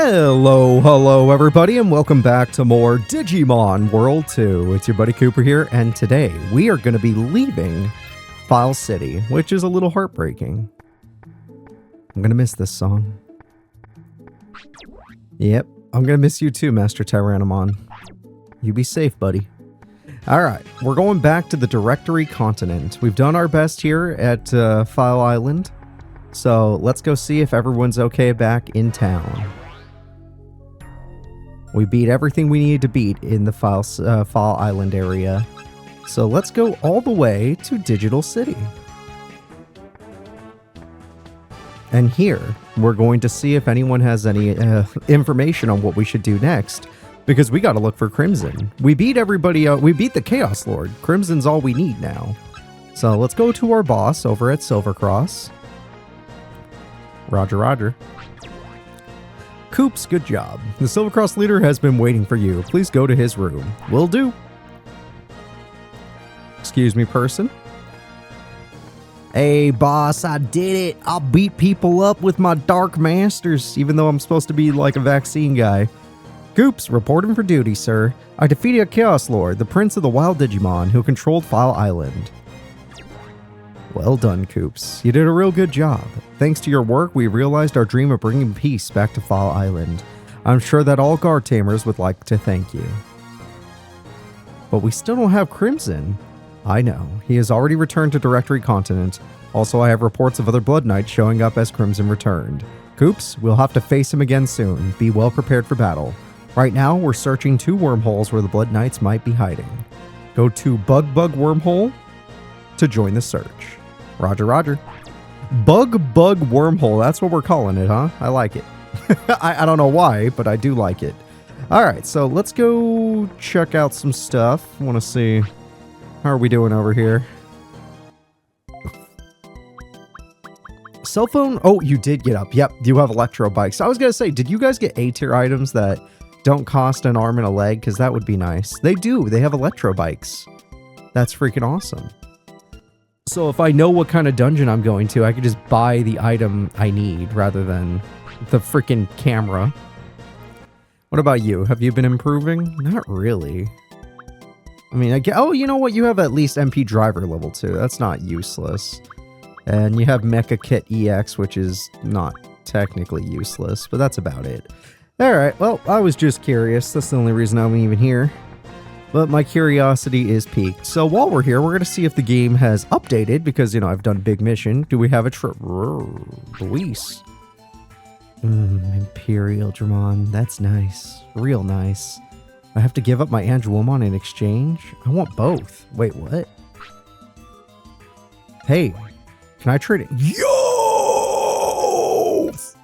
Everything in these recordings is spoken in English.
Hello everybody, and welcome back to more Digimon World 2. It's your buddy Cooper here, and today we are going to be leaving File City, which is a little heartbreaking. I'm going to miss this song. Yep, I'm going to miss you too, Master Tyrannomon. You be safe, buddy. Alright, we're going back to the Directory Continent. We've done our best here at File Island, so let's go see if everyone's okay back in town. We beat everything we needed to beat in the File Island area. So let's go all the way to Digital City. And here, we're going to see if anyone has any information on what we should do next. Because we gotta look for Crimson. We beat everybody we beat the Chaos Lord. Crimson's all we need now. So let's go to our boss over at Silvercross. Roger, roger. Coops, good job. The Silvercross leader has been waiting for you. Please go to his room. Will do. Excuse me, person. Hey, boss, I did it. I'll beat people up with my Dark Masters, even though I'm supposed to be like a vaccine guy. Coops, reporting for duty, sir. I defeated a Chaos Lord, the prince of the wild Digimon, who controlled File Island. Well done, Coops. You did a real good job. Thanks to your work, we realized our dream of bringing peace back to File Island. I'm sure that all guard tamers would like to thank you. But we still don't have Crimson. I know. He has already returned to Directory Continent. Also, I have reports of other Blood Knights showing up as Crimson returned. Coops, we'll have to face him again soon. Be well prepared for battle. Right now, we're searching 2 wormholes where the Blood Knights might be hiding. Go to BugBug wormhole to join the search. Roger, roger. BugBug wormhole, that's what we're calling it, huh? I like it. I don't know why, but I do like it. Alright, so let's go check out some stuff. I want to see, how are we doing over here? Cell phone? Oh, you did get up. Yep, you have electro bikes. I was going to say, did you guys get A-tier items that don't cost an arm and a leg? Because that would be nice. They do. They have electro bikes. That's freaking awesome. So if I know what kind of dungeon I'm going to, I could just buy the item I need rather than the freaking camera. What about you? Have you been improving? Not really. I mean, oh, you know what? You have at least MP driver level 2. That's not useless. And you have Mecha Kit EX, which is not technically useless, but that's about it. Alright, well, I was just curious. That's the only reason I'm even here. But my curiosity is piqued. So while we're here, we're going to see if the game has updated, because, you know, I've done big mission. Do we have a Luis? Imperial Dramon. That's nice. Real nice. I have to give up my Angelomon in exchange? I want both. Wait, what? Hey, can I trade it? Yo!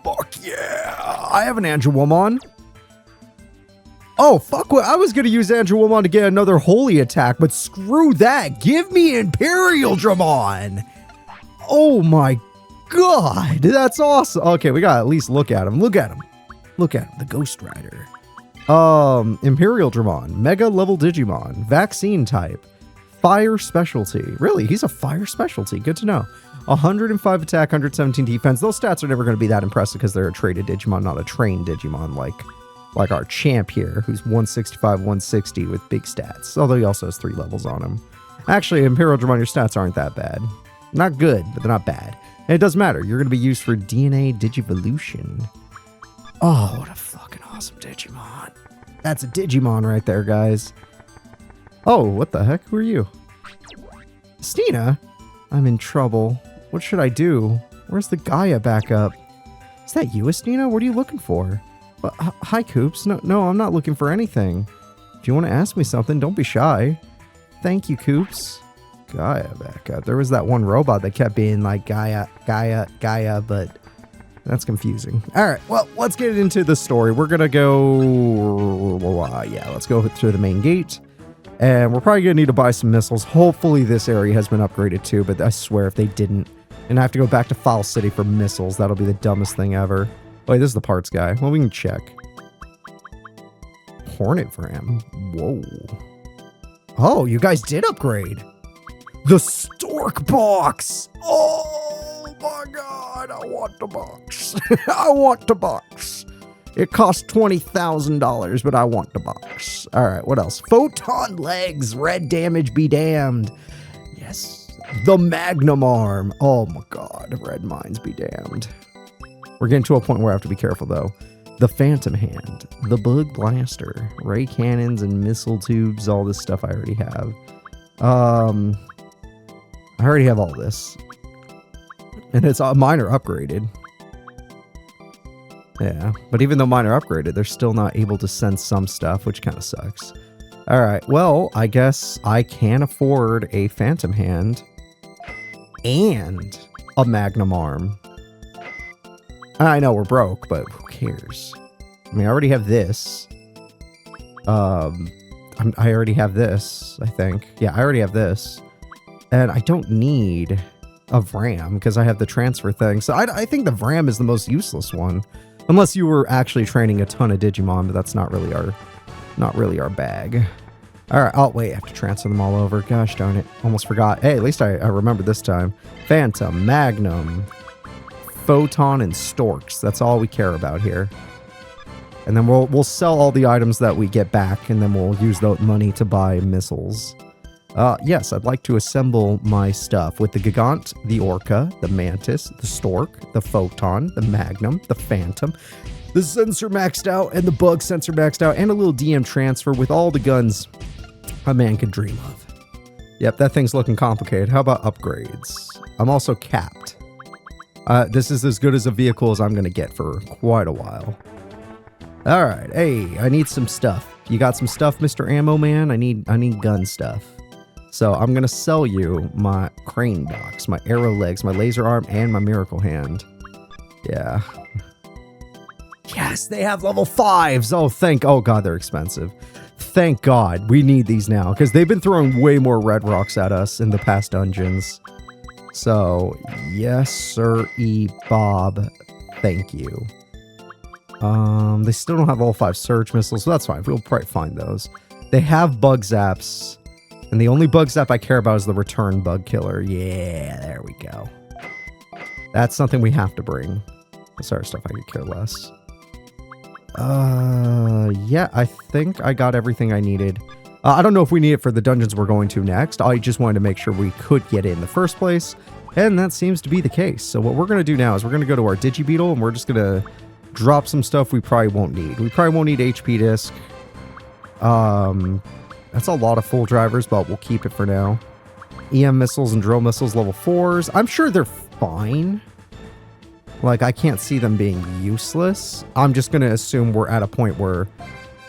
Fuck yeah! I have an Angelomon. Oh, fuck what? I was going to use Angelomon to get another holy attack, but screw that. Give me Imperial Dramon. Oh my god. That's awesome. Okay, we got to at least look at him. Look at him. Look at him. The Ghost Rider. Imperial Dramon. Mega level Digimon. Vaccine type. Fire specialty. Really? He's a fire specialty. Good to know. 105 attack, 117 defense. Those stats are never going to be that impressive because they're a traded Digimon, not a trained Digimon like our champ here, who's 165, 160 with big stats. Although he also has 3 levels on him. Actually, Imperial Dramon, your stats aren't that bad. Not good, but they're not bad. And it doesn't matter. You're going to be used for DNA Digivolution. Oh, what a fucking awesome Digimon. That's a Digimon right there, guys. Oh, what the heck? Who are you? Stina? I'm in trouble. What should I do? Where's the Gaia backup? Is that you, Stina? What are you looking for? Hi, Coops. No, I'm not looking for anything. If you want to ask me something, don't be shy. Thank you, Coops. Gaia backup. There was that one robot that kept being like Gaia, but that's confusing. All right, well, let's get into the story. We're going to go... let's go through the main gate. And we're probably going to need to buy some missiles. Hopefully this area has been upgraded too, but I swear if they didn't, and I have to go back to File City for missiles, that'll be the dumbest thing ever. Wait, this is the parts guy. Well, we can check. Hornet Ram. Whoa. Oh, you guys did upgrade. The Stork Box. Oh my god, I want the box. I want the box. It costs $20,000, but I want the box. All right, what else? Photon legs, red damage be damned. Yes. The Magnum arm. Oh my god, red mines be damned. We're getting to a point where I have to be careful though. The Phantom Hand, the Bug Blaster, ray cannons and missile tubes, all this stuff I already have. I already have all this. And it's mine are upgraded. Yeah, but even though mine are upgraded, they're still not able to send some stuff, which kind of sucks. All right, well, I guess I can afford a Phantom Hand and a Magnum arm. I know we're broke, but who cares? I mean, I already have this. I already have this, I think. Yeah, I already have this. And I don't need a Vram because I have the transfer thing. So I think the Vram is the most useless one. Unless you were actually training a ton of Digimon, but that's not really our bag. All right, oh wait, I have to transfer them all over. Gosh darn it, almost forgot. Hey, at least I remembered this time. Phantom, Magnum, Photon, and Storks. That's all we care about here. And then we'll sell all the items that we get back, and then we'll use that money to buy missiles. Yes, I'd like to assemble my stuff with the Gigant, the Orca, the Mantis, the Stork, the Photon, the Magnum, the Phantom, the sensor maxed out, and the Bug sensor maxed out, and a little DM transfer with all the guns a man could dream of. Yep, that thing's looking complicated. How about upgrades? I'm also capped. This is as good as a vehicle as I'm going to get for quite a while. All right, hey, I need some stuff. You got some stuff, Mr. Ammo Man? I need gun stuff. So I'm going to sell you my crane box, my arrow legs, my laser arm, and my miracle hand. Yeah. Yes, they have level 5s. Oh god, they're expensive. Thank god, we need these now, because they've been throwing way more red rocks at us in the past dungeons. So, yes, sir, Bob. Thank you. They still don't have level 5 surge missiles, so that's fine. We'll probably find those. They have bug zaps. And the only bug zap I care about is the return bug killer. Yeah, there we go. That's something we have to bring. Sorry, stuff I could care less. Yeah, I think I got everything I needed. I don't know if we need it for the dungeons we're going to next. I just wanted to make sure we could get it in the first place. And that seems to be the case. So what we're going to do now is we're going to go to our Digibeetle and we're just going to drop some stuff we probably won't need. We probably won't need HP disc. That's a lot of full drivers, but we'll keep it for now. EM missiles and drill missiles, level 4s. I'm sure they're fine. Like, I can't see them being useless. I'm just going to assume we're at a point where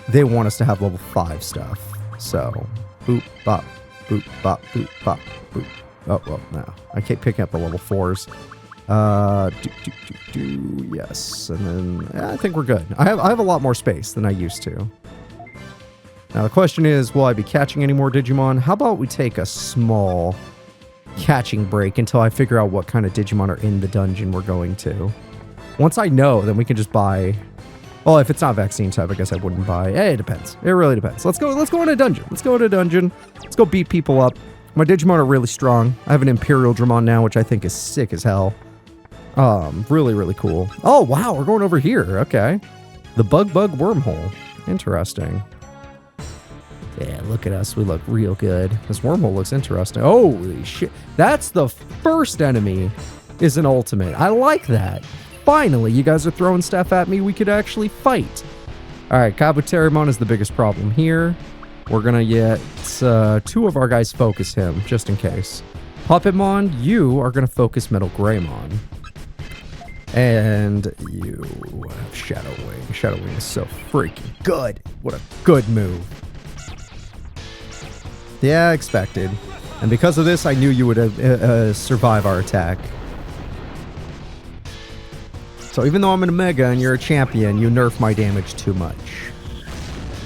they want us to have level 5 stuff. So, boop, bop, boop, bop, boop. Oh, well, no. I keep picking up the level 4s. Yes. And then, I think we're good. I have a lot more space than I used to. Now, the question is, will I be catching any more Digimon? How about we take a small catching break until I figure out what kind of Digimon are in the dungeon we're going to. Once I know, then we can just buy... Well, if it's not vaccine type, I guess I wouldn't buy. Hey, it depends. It really depends. Let's go in a dungeon. Let's go in a dungeon. Let's go beat people up. My Digimon are really strong. I have an Imperial Dramon now, which I think is sick as hell. Really, really cool. Oh, wow, we're going over here. Okay. The BugBug wormhole. Interesting. Yeah, look at us. We look real good. This wormhole looks interesting. Holy shit. That's the first enemy is an ultimate. I like that. Finally, you guys are throwing stuff at me we could actually fight. All right, Kabuterimon is the biggest problem here. We're going to get 2 of our guys focus him, just in case. Puppetmon, you are going to focus Metal Greymon. And you have Shadow Wing. Shadow Wing is so freaking good. What a good move. Yeah, expected. And because of this, I knew you would survive our attack. So even though I'm in a Mega and you're a champion, you nerf my damage too much.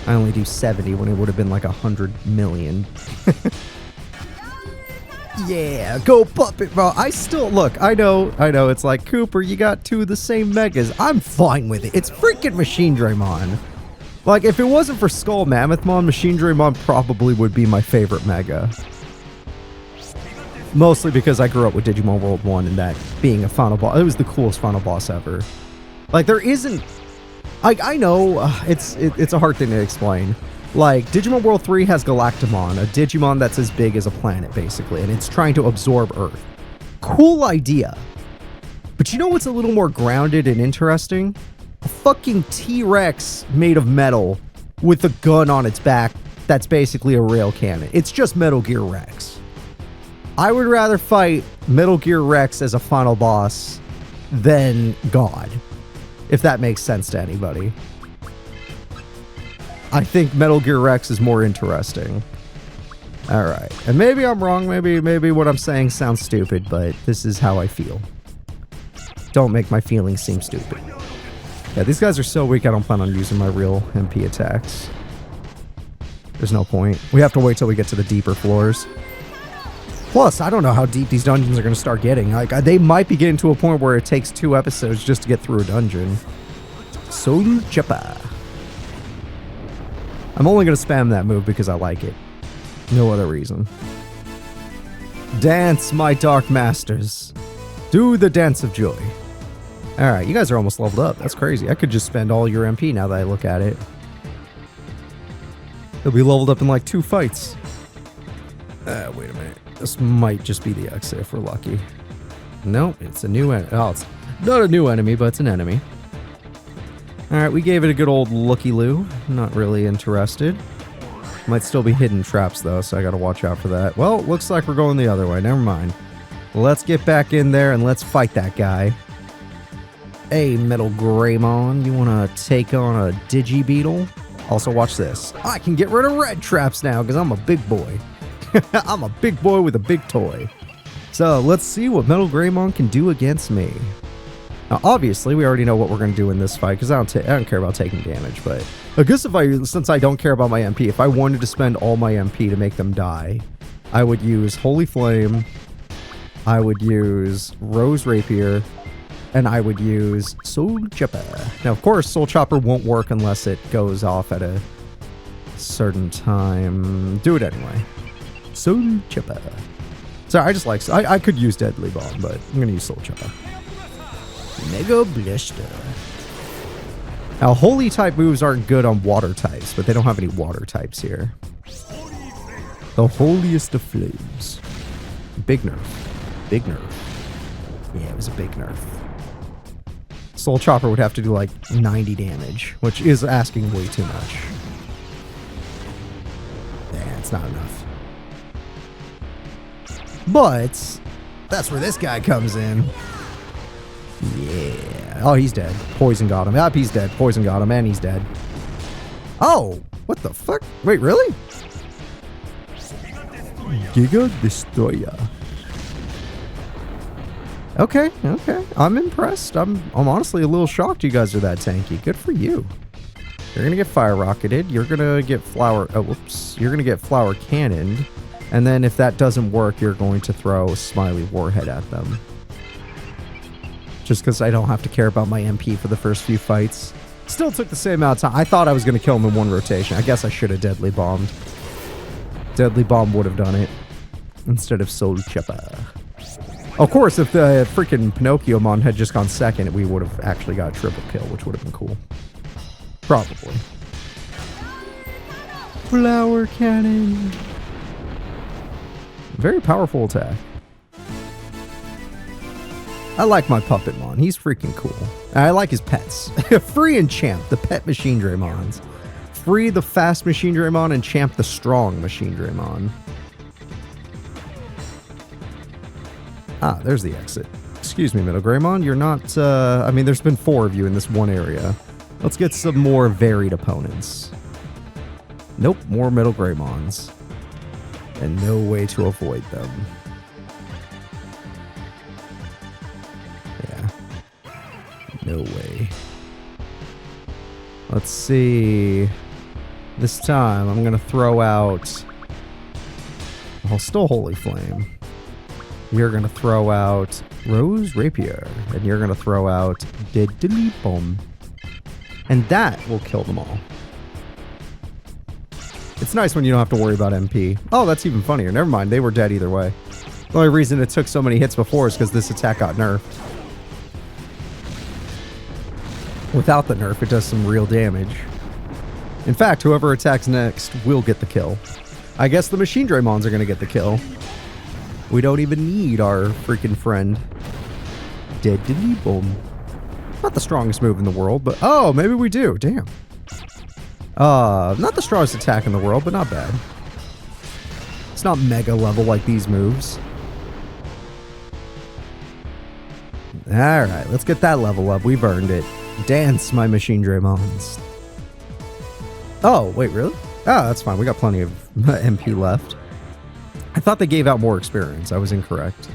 I only do 70 when it would have been like 100 million. Yeah, go Puppet, bro. I still, look, I know, it's like, Cooper, you got 2 of the same Megas. I'm fine with it. It's freaking Machine Draymon. Like, if it wasn't for Skull Mammothmon, Machine Draymon probably would be my favorite Mega. Mostly because I grew up with Digimon World 1 and that being a final boss. It was the coolest final boss ever. Like, there isn't... I know it's a hard thing to explain. Like, Digimon World 3 has Galactimon, a Digimon that's as big as a planet, basically, and it's trying to absorb Earth. Cool idea. But you know what's a little more grounded and interesting? A fucking T-Rex made of metal with a gun on its back that's basically a rail cannon. It's just Metal Gear Rex. I would rather fight Metal Gear Rex as a final boss than God, if that makes sense to anybody. I think Metal Gear Rex is more interesting. Alright. And maybe I'm wrong. Maybe what I'm saying sounds stupid, but this is how I feel. Don't make my feelings seem stupid. Yeah, these guys are so weak I don't plan on using my real MP attacks. There's no point. We have to wait till we get to the deeper floors. Plus, I don't know how deep these dungeons are going to start getting. Like, they might be getting to a point where it takes 2 episodes just to get through a dungeon. Soul Chippa. I'm only going to spam that move because I like it. No other reason. Dance, my dark masters. Do the dance of joy. Alright, you guys are almost leveled up. That's crazy. I could just spend all your MP now that I look at it. They'll be leveled up in like 2 fights. Wait a minute. This might just be the exit if we're lucky. Nope, it's a new enemy. Oh, it's not a new enemy, but it's an enemy. Alright, we gave it a good old looky-loo. Not really interested. Might still be hidden traps, though, so I gotta watch out for that. Well, looks like we're going the other way. Never mind. Let's get back in there and let's fight that guy. Hey, Metal Greymon, you wanna take on a Digibeetle? Also, watch this. I can get rid of red traps now, because I'm a big boy. I'm a big boy with a big toy. So, let's see what Metal Greymon can do against me. Now, obviously, we already know what we're going to do in this fight, because I don't care about taking damage, but I guess since I don't care about my MP, if I wanted to spend all my MP to make them die, I would use Holy Flame, I would use Rose Rapier, and I would use Soul Chopper. Now, of course, Soul Chopper won't work unless it goes off at a certain time. Do it anyway. Soul Chopper. Sorry, I could use Deadly Bomb, but I'm going to use Soul Chopper. Mega Blister. Now, Holy type moves aren't good on water types, but they don't have any water types here. The holiest of flames. Big nerf. Big nerf. Yeah, it was a big nerf. Soul Chopper would have to do like 90 damage, which is asking way too much. Yeah, it's not enough. But that's where this guy comes in. Yeah. Oh, he's dead. Poison got him. Yep, he's dead. Poison got him, and he's dead. Oh, what the fuck? Wait, really? Giga Destroyer. Okay, okay. I'm impressed. I'm honestly a little shocked you guys are that tanky. Good for you. You're gonna get fire rocketed. You're gonna get flower. Oh, whoops. You're gonna get flower cannoned. And then if that doesn't work, you're going to throw Smiley Warhead at them. Just because I don't have to care about my MP for the first few fights. Still took the same amount of time. I thought I was going to kill him in one rotation. I guess I should have Deadly Bombed. Deadly Bomb would have done it. Instead of Soul Chopper. Of course, if the freaking Pinocchio-mon had just gone second, we would have actually got a triple kill, which would have been cool. Probably. Flower Cannon. Very powerful attack. I like my Puppetmon. He's freaking cool. I like his pets. Free and Champ, the pet Machine Draymons. Free the fast Machine Draymon and Champ the strong Machine Draymon. Ah, there's the exit. Excuse me, Metal Greymon. You're not, I mean, there's been 4 of you in this one area. Let's get some more varied opponents. Nope, more Metal Greymons. And no way to avoid them. Yeah. No way. Let's see. This time, I'm going to throw out... Well, still Holy Flame. You're going to throw out Rose Rapier. And you're going to throw out Deadly Bomb. And that will kill them all. It's nice when you don't have to worry about MP. Oh, that's even funnier. Never mind, they were dead either way. The only reason it took so many hits before is because this attack got nerfed. Without the nerf, it does some real damage. In fact, whoever attacks next will get the kill. I guess the Machine Draymons are going to get the kill. We don't even need our freaking friend. Deadly boom. Not the strongest move in the world, but... Oh, maybe we do. Damn. Not the strongest attack in the world, but not bad. It's not mega level like these moves. Alright, let's get that level up. We've earned it. Dance, my Machine Draymons. Oh, wait, really? Oh, that's fine. We got plenty of MP left. I thought they gave out more experience. I was incorrect.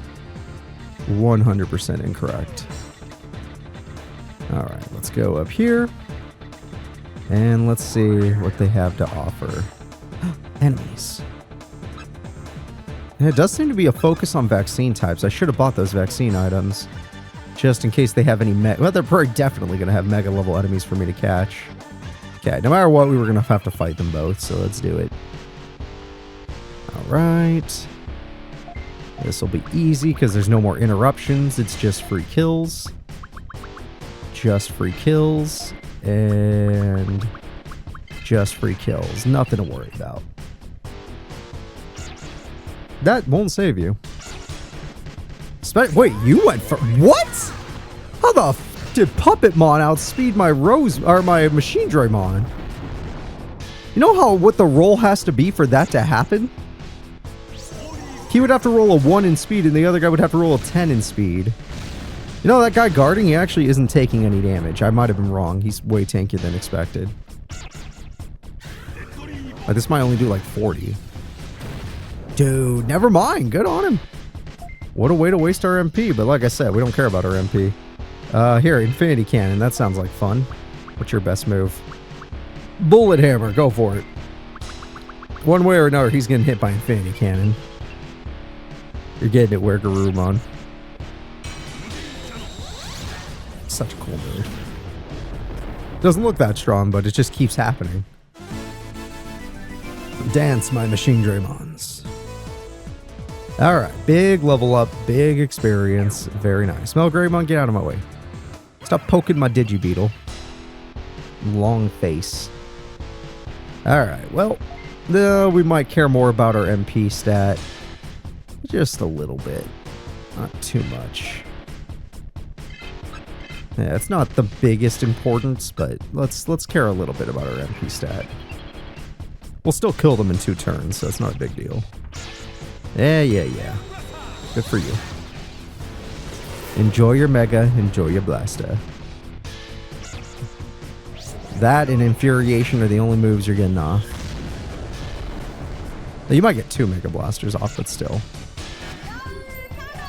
100% incorrect. Alright, let's go up here. And let's see what they have to offer. Enemies. And it does seem to be a focus on vaccine types. I should have bought those vaccine items. Just in case they have any well, they're probably definitely going to have mega level enemies for me to catch. Okay, no matter what, we were going to have to fight them both, so let's do it. Alright. This will be easy because there's no more interruptions. It's just free kills. Just free kills. And just free kills. Nothing to worry about. That won't save you. Wait, you went for... What? How the f did Puppetmon outspeed my my Machine Draymon? You know what the roll has to be for that to happen? He would have to roll a 1 in speed and the other guy would have to roll a 10 in speed. You know, that guy guarding, he actually isn't taking any damage. I might have been wrong. He's way tankier than expected. This might only do like 40. Dude, never mind. Good on him. What a way to waste our MP. But like I said, we don't care about our MP. Here, Infinity Cannon. That sounds like fun. What's your best move? Bullet Hammer. Go for it. One way or another, he's getting hit by Infinity Cannon. You're getting it, Garurumon. Such a cool move. Doesn't look that strong, but it just keeps happening. Dance, my Machine Draymons. Alright, big level up, big experience. Very nice. Melgreymon, get out of my way. Stop poking my Digibeetle. Long face. Alright, well, we might care more about our MP stat. Just a little bit. Not too much. Yeah, it's not the biggest importance, but let's care a little bit about our MP stat. We'll still kill them in 2 turns, so it's not a big deal. Yeah. Good for you. Enjoy your Mega, enjoy your Blaster. That and Infuriation are the only moves you're getting off. You might get 2 Mega Blasters off, but still.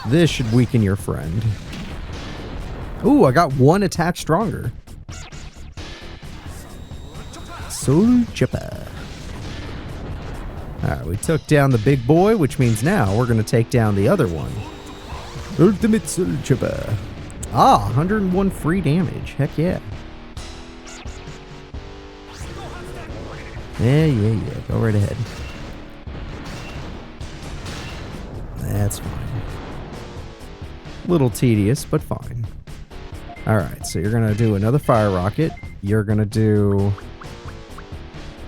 This should weaken your friend. Ooh, I got 1 attack stronger. Soul Chipper. Alright, we took down the big boy, which means now we're going to take down the other one. Ultimate Soul Chipper. Ah, 101 free damage. Heck yeah. Yeah. Go right ahead. That's fine. Little tedious, but fine. Alright, so you're going to do another Fire Rocket. You're going to do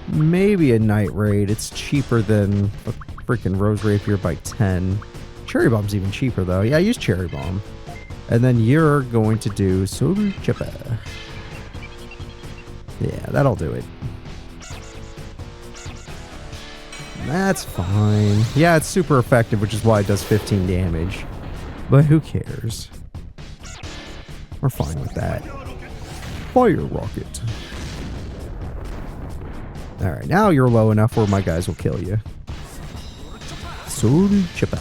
maybe a Night Raid. It's cheaper than a freaking Rose Rapier by 10. Cherry Bomb's even cheaper, though. Yeah, use Cherry Bomb. And then you're going to do Soul Chipper. Yeah, that'll do it. That's fine. Yeah, it's super effective, which is why it does 15 damage. But who cares? We're fine with that. Fire Rocket. Alright, now you're low enough where my guys will kill you. Soul Chipper.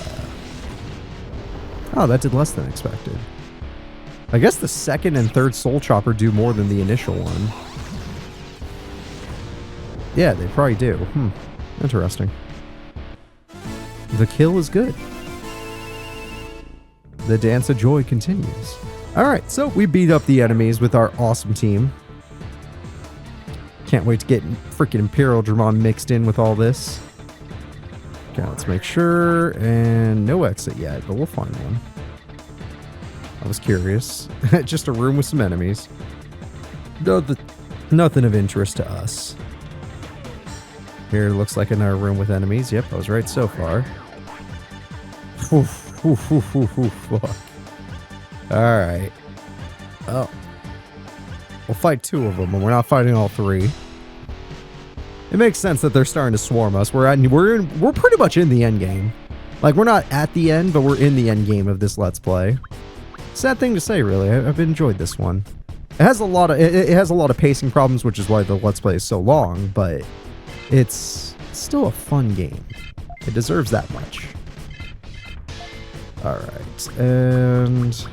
Oh, that did less than expected. I guess the second and third Soul Chopper do more than the initial one. Yeah, they probably do. Interesting. The kill is good. The dance of joy continues. Alright, so we beat up the enemies with our awesome team. Can't wait to get freaking Imperial Dramon mixed in with all this. Okay, let's make sure. And no exit yet, but we'll find one. I was curious. Just a room with some enemies. Nothing of interest to us. Here looks like another room with enemies. Yep, I was right so far. Fuck. Alright. Oh. We'll fight 2 of them, and we're not fighting all 3. It makes sense that they're starting to swarm us. We're pretty much in the end game. Like, we're not at the end, but we're in the end game of this Let's Play. Sad thing to say, really. I've enjoyed this one. It has a lot of pacing problems, which is why the Let's Play is so long, but it's still a fun game. It deserves that much. Alright, and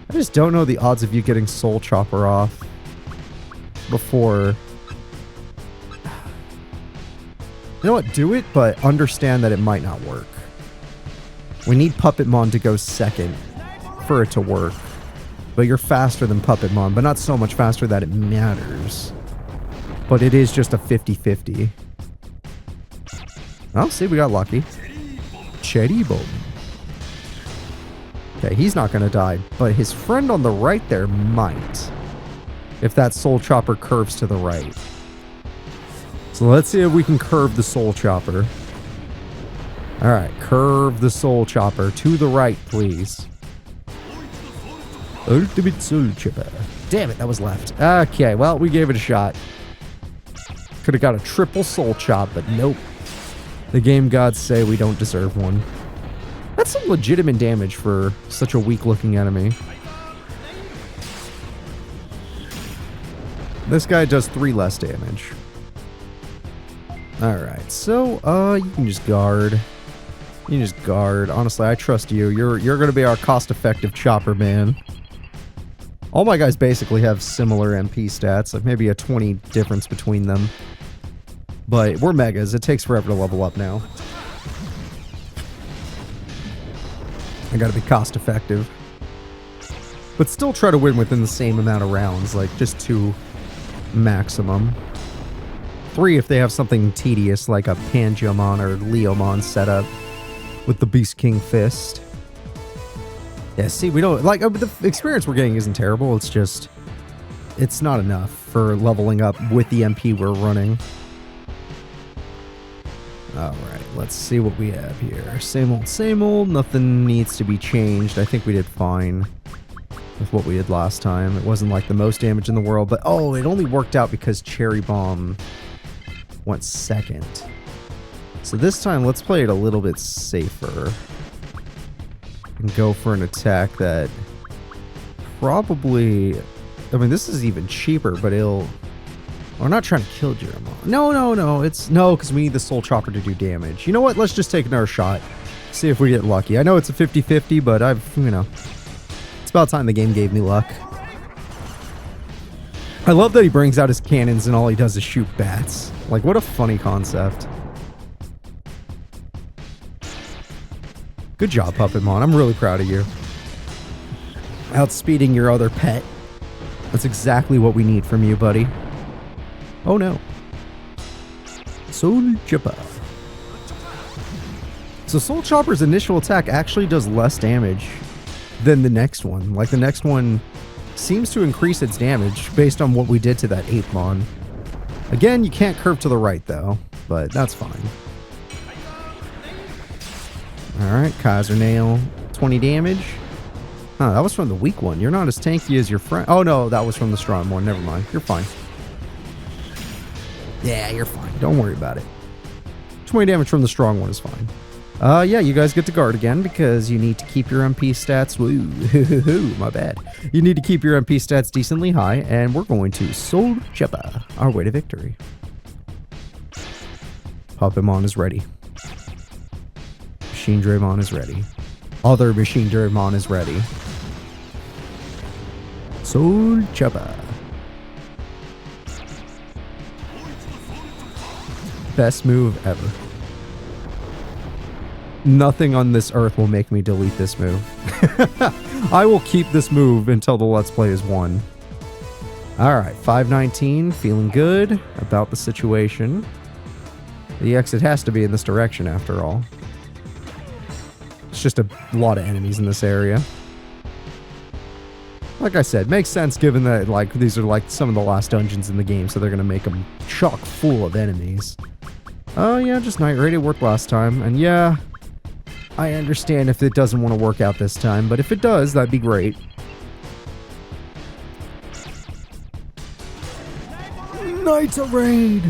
I just don't know the odds of you getting Soul Chopper off before. You know what? Do it, but understand that it might not work. We need Puppetmon to go second for it to work. But you're faster than Puppetmon, but not so much faster that it matters. But it is just a 50-50. Oh, see, we got lucky. Cherry Bomb. Okay, he's not going to die, but his friend on the right there might. If that Soul Chopper curves to the right. So let's see if we can curve the Soul Chopper. Alright, curve the Soul Chopper to the right, please. Ultimate Soul Chopper. Damn it, that was left. Okay, well, we gave it a shot. Could have got a triple Soul Chop, but nope. The game gods say we don't deserve one. That's some legitimate damage for such a weak-looking enemy. This guy does 3 less damage. Alright, so, you can just guard. You can just guard. Honestly, I trust you. You're gonna be our cost-effective chopper, man. All my guys basically have similar MP stats, like maybe a 20 difference between them. But we're megas. It takes forever to level up now. I gotta be cost-effective. But still try to win within the same amount of rounds, like just 2 maximum. 3 if they have something tedious like a Pangeomon or Leomon setup with the Beast King Fist. Yeah, see, we don't, like, the experience we're getting isn't terrible, it's just, it's not enough for leveling up with the MP we're running. Alright, let's see what we have here. Same old, nothing needs to be changed. I think we did fine with what we did last time. It wasn't like the most damage in the world, but oh, it only worked out because Cherry Bomb went second. So this time, let's play it a little bit safer. And go for an attack that probably, I mean, this is even cheaper, but it'll, we're not trying to kill Digimon. No, because we need the Soul Chopper to do damage. You know what, let's just take another shot. See if we get lucky. I know it's a 50-50, but it's about time the game gave me luck. I love that he brings out his cannons and all he does is shoot bats. Like, what a funny concept. Good job, Puppetmon. I'm really proud of you. Outspeeding your other pet. That's exactly what we need from you, buddy. Oh no. Soul Chopper. So Soul Chopper's initial attack actually does less damage than the next one. Like, the next one seems to increase its damage based on what we did to that Apemon. Again, you can't curve to the right, though, but that's fine. Alright, Kaiser Nail, 20 damage. Huh, that was from the weak one. You're not as tanky as your friend. Oh no, that was from the strong one. Never mind. You're fine. Yeah, you're fine. Don't worry about it. 20 damage from the strong one is fine. Yeah, you guys get to guard again because you need to keep your MP stats. Woo, my bad. You need to keep your MP stats decently high, and we're going to Soul Chopper, our way to victory. Puppetmon is ready. Machine Draymon is ready. Other Machine Draymon is ready. Soul Chopper. Best move ever. Nothing on this earth will make me delete this move. I will keep this move until the Let's Play is won. Alright, 519, feeling good about the situation. The exit has to be in this direction after all. It's just a lot of enemies in this area. Like I said, makes sense given that, like, these are, like, some of the last dungeons in the game, so they're gonna make them chock full of enemies. Oh, yeah, just Night Raid. It worked last time. And yeah, I understand if it doesn't want to work out this time, but if it does, that'd be great. Night Raid!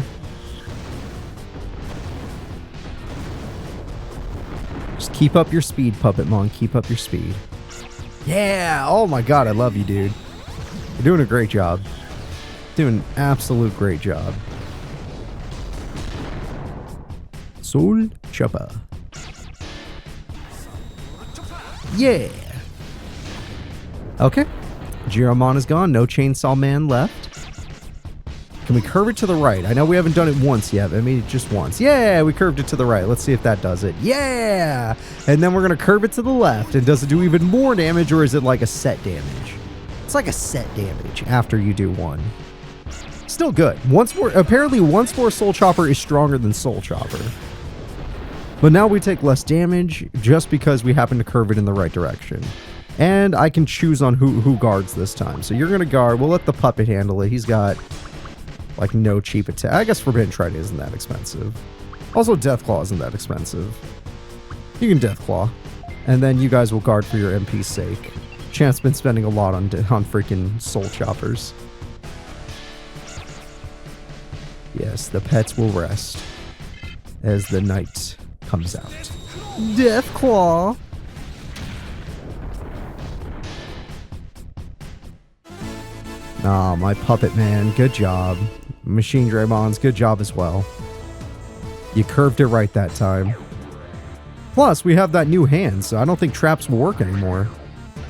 Just keep up your speed, Puppetmon. Keep up your speed. Yeah! Oh my god, I love you, dude. You're doing a great job. Doing an absolute great job. Soul Chopper. Yeah! Okay. Giromon is gone. No Chainsaw Man left. Can we curve it to the right? I know we haven't done it once yet. I mean, just once. Yeah, we curved it to the right. Let's see if that does it. Yeah! And then we're going to curve it to the left. And does it do even more damage, or is it like a set damage? It's like a set damage after you do one. Still good. Apparently, once more Soul Chopper is stronger than Soul Chopper. But now we take less damage just because we happen to curve it in the right direction. And I can choose on who guards this time. So you're going to guard. We'll let the puppet handle it. He's got... like, no cheap attack. I guess Forbidden Trident isn't that expensive. Also, Deathclaw isn't that expensive. You can Deathclaw. And then you guys will guard for your MP's sake. Champ's been spending a lot on freaking Soul Choppers. Yes, the pets will rest as the night comes out. Deathclaw! Ah, my puppet man. Good job. Machine Draymons, good job as well. You curved it right that time. Plus, we have that new hand, so I don't think traps will work anymore.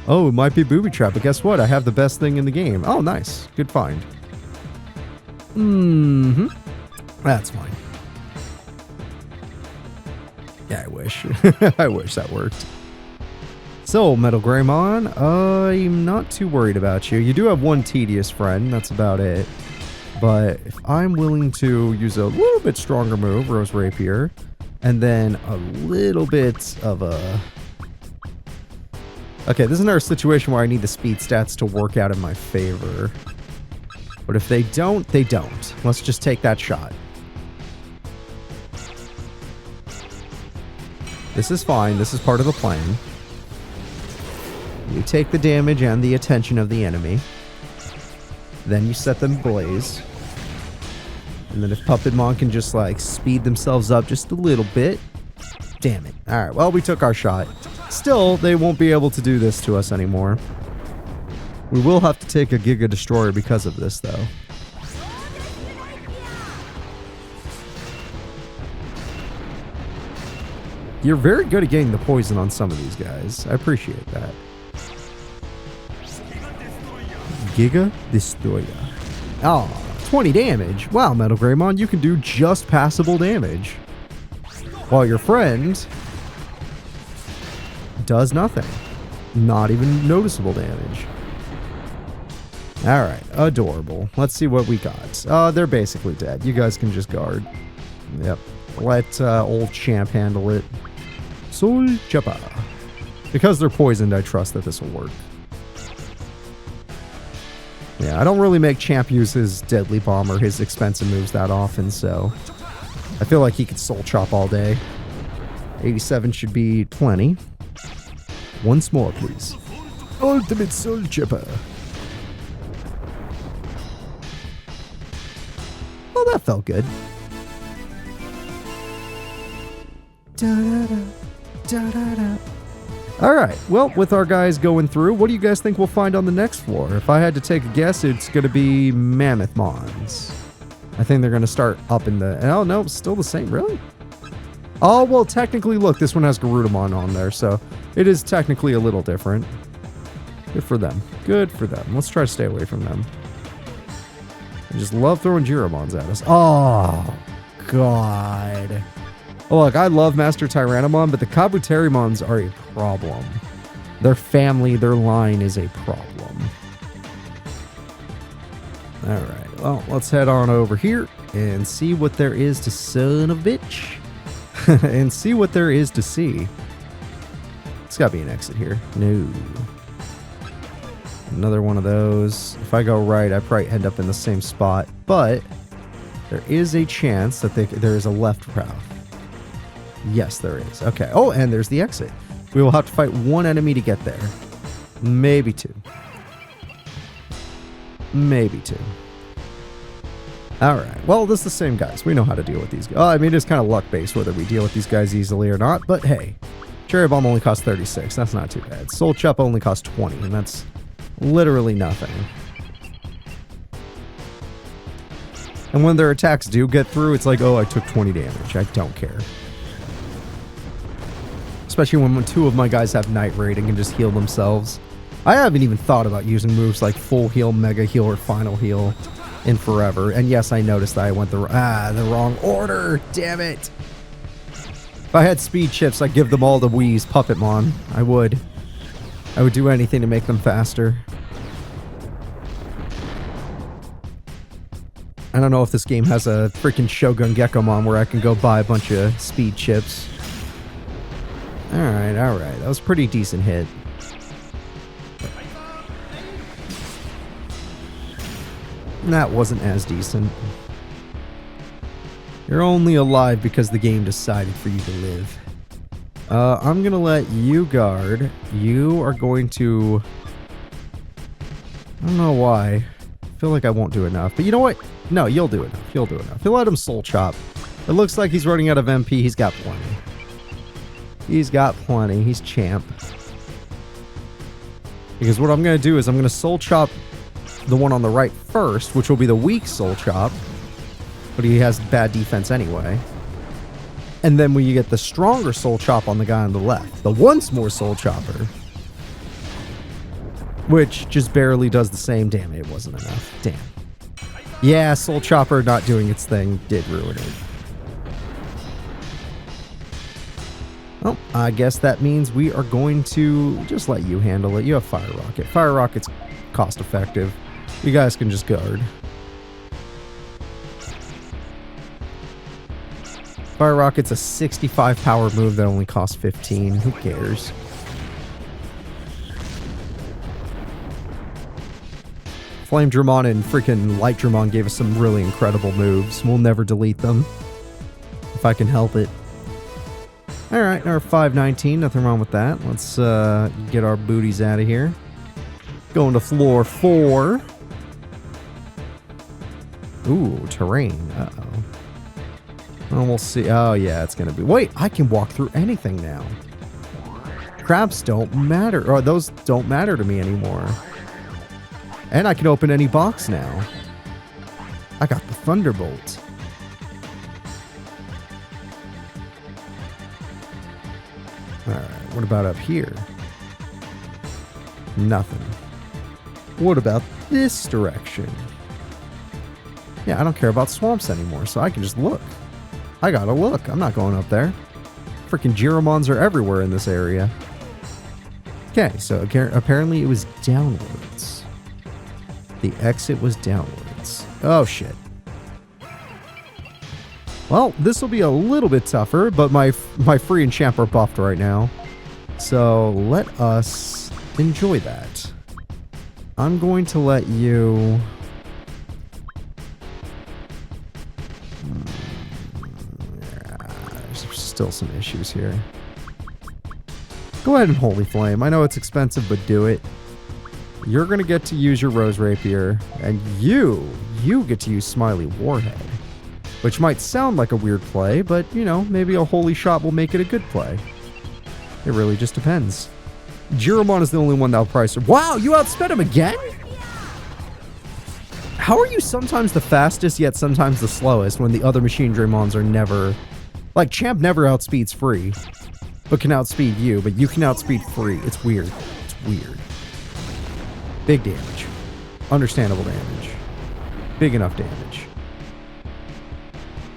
Oh, it might be booby trap, but guess what? I have the best thing in the game. Oh, nice. Good find. Mm-hmm. That's fine. Yeah, I wish. I wish that worked. So, Metal Greymon, I'm not too worried about you. You do have one tedious friend, that's about it. But if I'm willing to use a little bit stronger move, Rose Rapier, and then a little bit of a... Okay, this is another situation where I need the speed stats to work out in my favor. But if they don't, they don't. Let's just take that shot. This is fine. This is part of the plan. You take the damage and the attention of the enemy. Then you set them ablaze. And then if Puppetmon can just, like, speed themselves up just a little bit. Damn it. Alright, well, we took our shot. Still, they won't be able to do this to us anymore. We will have to take a Giga Destroyer because of this, though. You're very good at getting the poison on some of these guys. I appreciate that. Giga Destroyer. Oh, 20 damage. Wow, Metal Greymon, you can do just passable damage. While your friend does nothing. Not even noticeable damage. Alright, adorable. Let's see what we got. They're basically dead. You guys can just guard. Yep. Let old Champ handle it. Soul Chopper. Because they're poisoned, I trust that this will work. Yeah, I don't really make Champ use his Deadly Bomb or his expensive moves that often, so... I feel like he could Soul Chop all day. 87 should be plenty. Once more, please. Ultimate Soul Chopper. Well, that felt good. Da-da-da, da-da-da. Alright, well, with our guys going through, what do you guys think we'll find on the next floor? If I had to take a guess, it's going to be Mammoth Mons. I think they're going to start up in the... Oh, no, still the same. Really? Oh, well, technically, look, this one has Garudamon on there, so it is technically a little different. Good for them. Good for them. Let's try to stay away from them. I just love throwing Giromons at us. Oh, God. Look, I love Master Tyrannomon, but the Kabuterimons are a problem. Their family, their line is a problem. Alright, well, let's head on over here and see what there is to son of a bitch. And see what there is to see. It's gotta be an exit here. No. Another one of those. If I go right, I probably end up in the same spot. But there is a chance that there is a left path. Yes, there is. Okay. Oh, and there's the exit. We will have to fight one enemy to get there. Maybe two. Maybe two. Alright. Well, this is the same guys. We know how to deal with these guys. I mean, it's kind of luck-based whether we deal with these guys easily or not. But hey, Cherry Bomb only costs 36. That's not too bad. Soul Chop only costs 20, and that's literally nothing. And when their attacks do get through, it's like, oh, I took 20 damage. I don't care. Especially when two of my guys have Night Raid and can just heal themselves. I haven't even thought about using moves like Full Heal, Mega Heal, or Final Heal in forever. And yes, I noticed that I went the wrong order. Damn it. If I had speed chips, I'd give them all to Wheeze Puppetmon. I would. I would do anything to make them faster. I don't know if this game has a freaking Shogun Gekkomon where I can go buy a bunch of speed chips. Alright, alright. That was a pretty decent hit. That wasn't as decent. You're only alive because the game decided for you to live. I'm gonna let you guard. You are going to... I don't know why. I feel like I won't do enough. But you know what? No, you'll do enough. You'll do enough. You'll let him Soul Chop. It looks like he's running out of MP. He's got plenty. He's got plenty. He's champ. Because what I'm going to do is I'm going to Soul Chop the one on the right first, which will be the weak Soul Chop. But he has bad defense anyway. And then when you get the stronger Soul Chop on the guy on the left, the once more Soul Chopper, which just barely does the same. Damn, it wasn't enough. Damn. Yeah, Soul Chopper not doing its thing did ruin it. Well, I guess that means we are going to just let you handle it. You have Fire Rocket. Fire Rocket's cost effective. You guys can just guard. Fire Rocket's a 65 power move that only costs 15. Who cares? Flame Dramon and freaking Light Dramon gave us some really incredible moves. We'll never delete them. If I can help it. Alright, our 519, nothing wrong with that. Let's get our booties out of here. Going to floor 4. Ooh, terrain. Uh-oh. Oh, we'll see. Oh, yeah, it's going to be... Wait, I can walk through anything now. Crabs don't matter. Or those don't matter to me anymore. And I can open any box now. I got the Thunderbolt. Alright, what about up here? Nothing. What about this direction? Yeah, I don't care about swamps anymore, so I can just look. I gotta look. I'm not going up there. Freaking Giromons are everywhere in this area. Okay, so apparently it was downwards. The exit was downwards. Oh, shit. Well, this will be a little bit tougher, but my free and champ are buffed right now. So let us enjoy that. I'm going to let you... There's still some issues here. Go ahead and Holy Flame. I know it's expensive, but do it. You're going to get to use your Rose Rapier, and you get to use Smiley Warhead. Which might sound like a weird play, but, you know, maybe a Holy Shot will make it a good play. It really just depends. Giromon is the only one that'll price her. Wow, you outsped him again? How are you sometimes the fastest, yet sometimes the slowest, when the other Machine Draymons are never... Like, Champ never outspeeds Free, but can outspeed you, but you can outspeed Free. It's weird. It's weird. Big damage. Understandable damage. Big enough damage.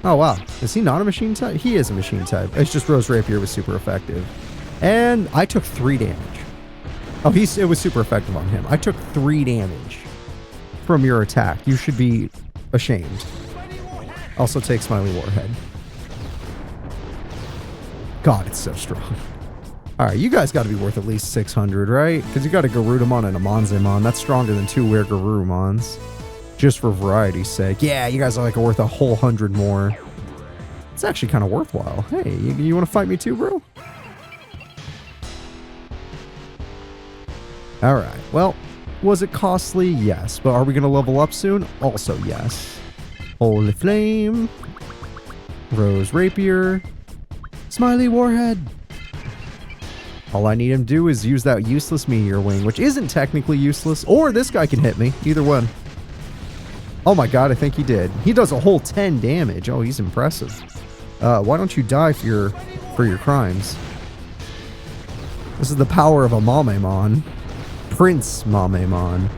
Oh, wow. Is he not a machine type? He is a machine type. It's just Rose Rapier was super effective. And I took 3 damage. Oh, it was super effective on him. I took 3 damage from your attack. You should be ashamed. Also take Smiley Warhead. God, it's so strong. Alright, you guys got to be worth at least 600, right? Because you got a Garudamon and a Monzemon. That's stronger than 2 rare Garurumons. Just for variety's sake. Yeah, you guys are like worth a whole 100 more. It's actually kind of worthwhile. Hey, you want to fight me too, bro? Alright, well, was it costly? Yes. But are we going to level up soon? Also, yes. Holy Flame. Rose Rapier. Smiley Warhead. All I need him to do is use that useless Meteor Wing, which isn't technically useless. Or this guy can hit me. Either one. Oh my god, I think he did. He does a whole 10 damage. Oh, he's impressive. Why don't you die for your crimes? This is the power of a Mamemon. Prince Mamemon.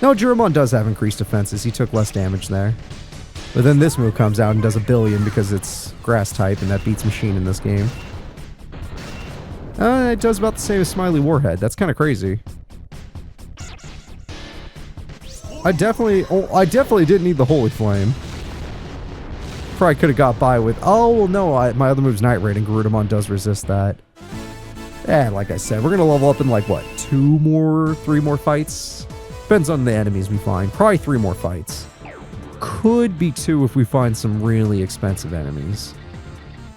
No, Jurumon does have increased defenses. He took less damage there. But then this move comes out and does a billion because it's grass type and that beats Machine in this game. It does about the same as Smiley Warhead. That's kind of crazy. I definitely didn't need the Holy Flame. Probably could have got by with... Oh, well, no, my other move's Night Raid, and Garudamon does resist that. And like I said, we're going to level up in like, what, 3 more fights? Depends on the enemies we find. Probably 3 more fights. Could be 2 if we find some really expensive enemies.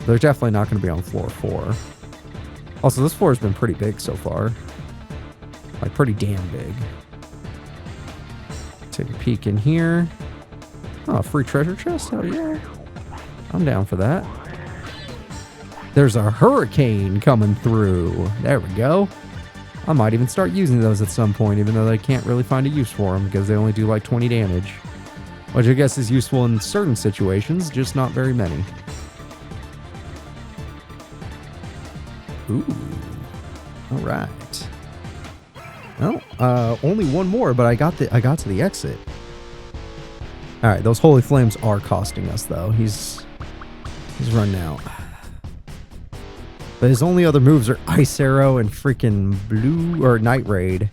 They're definitely not going to be on floor 4. Also, this floor has been pretty big so far. Like, pretty damn big. Take a peek in here. Oh, free treasure chest? Oh, yeah. I'm down for that. There's a hurricane coming through. There we go. I might even start using those at some point, even though I can't really find a use for them because they only do like 20 damage. Which I guess is useful in certain situations, just not very many. Ooh. All right. Well, only one more, but I got to the exit. All right, those Holy Flames are costing us though. He's running out. But his only other moves are Ice Arrow and freaking Blue or Night Raid.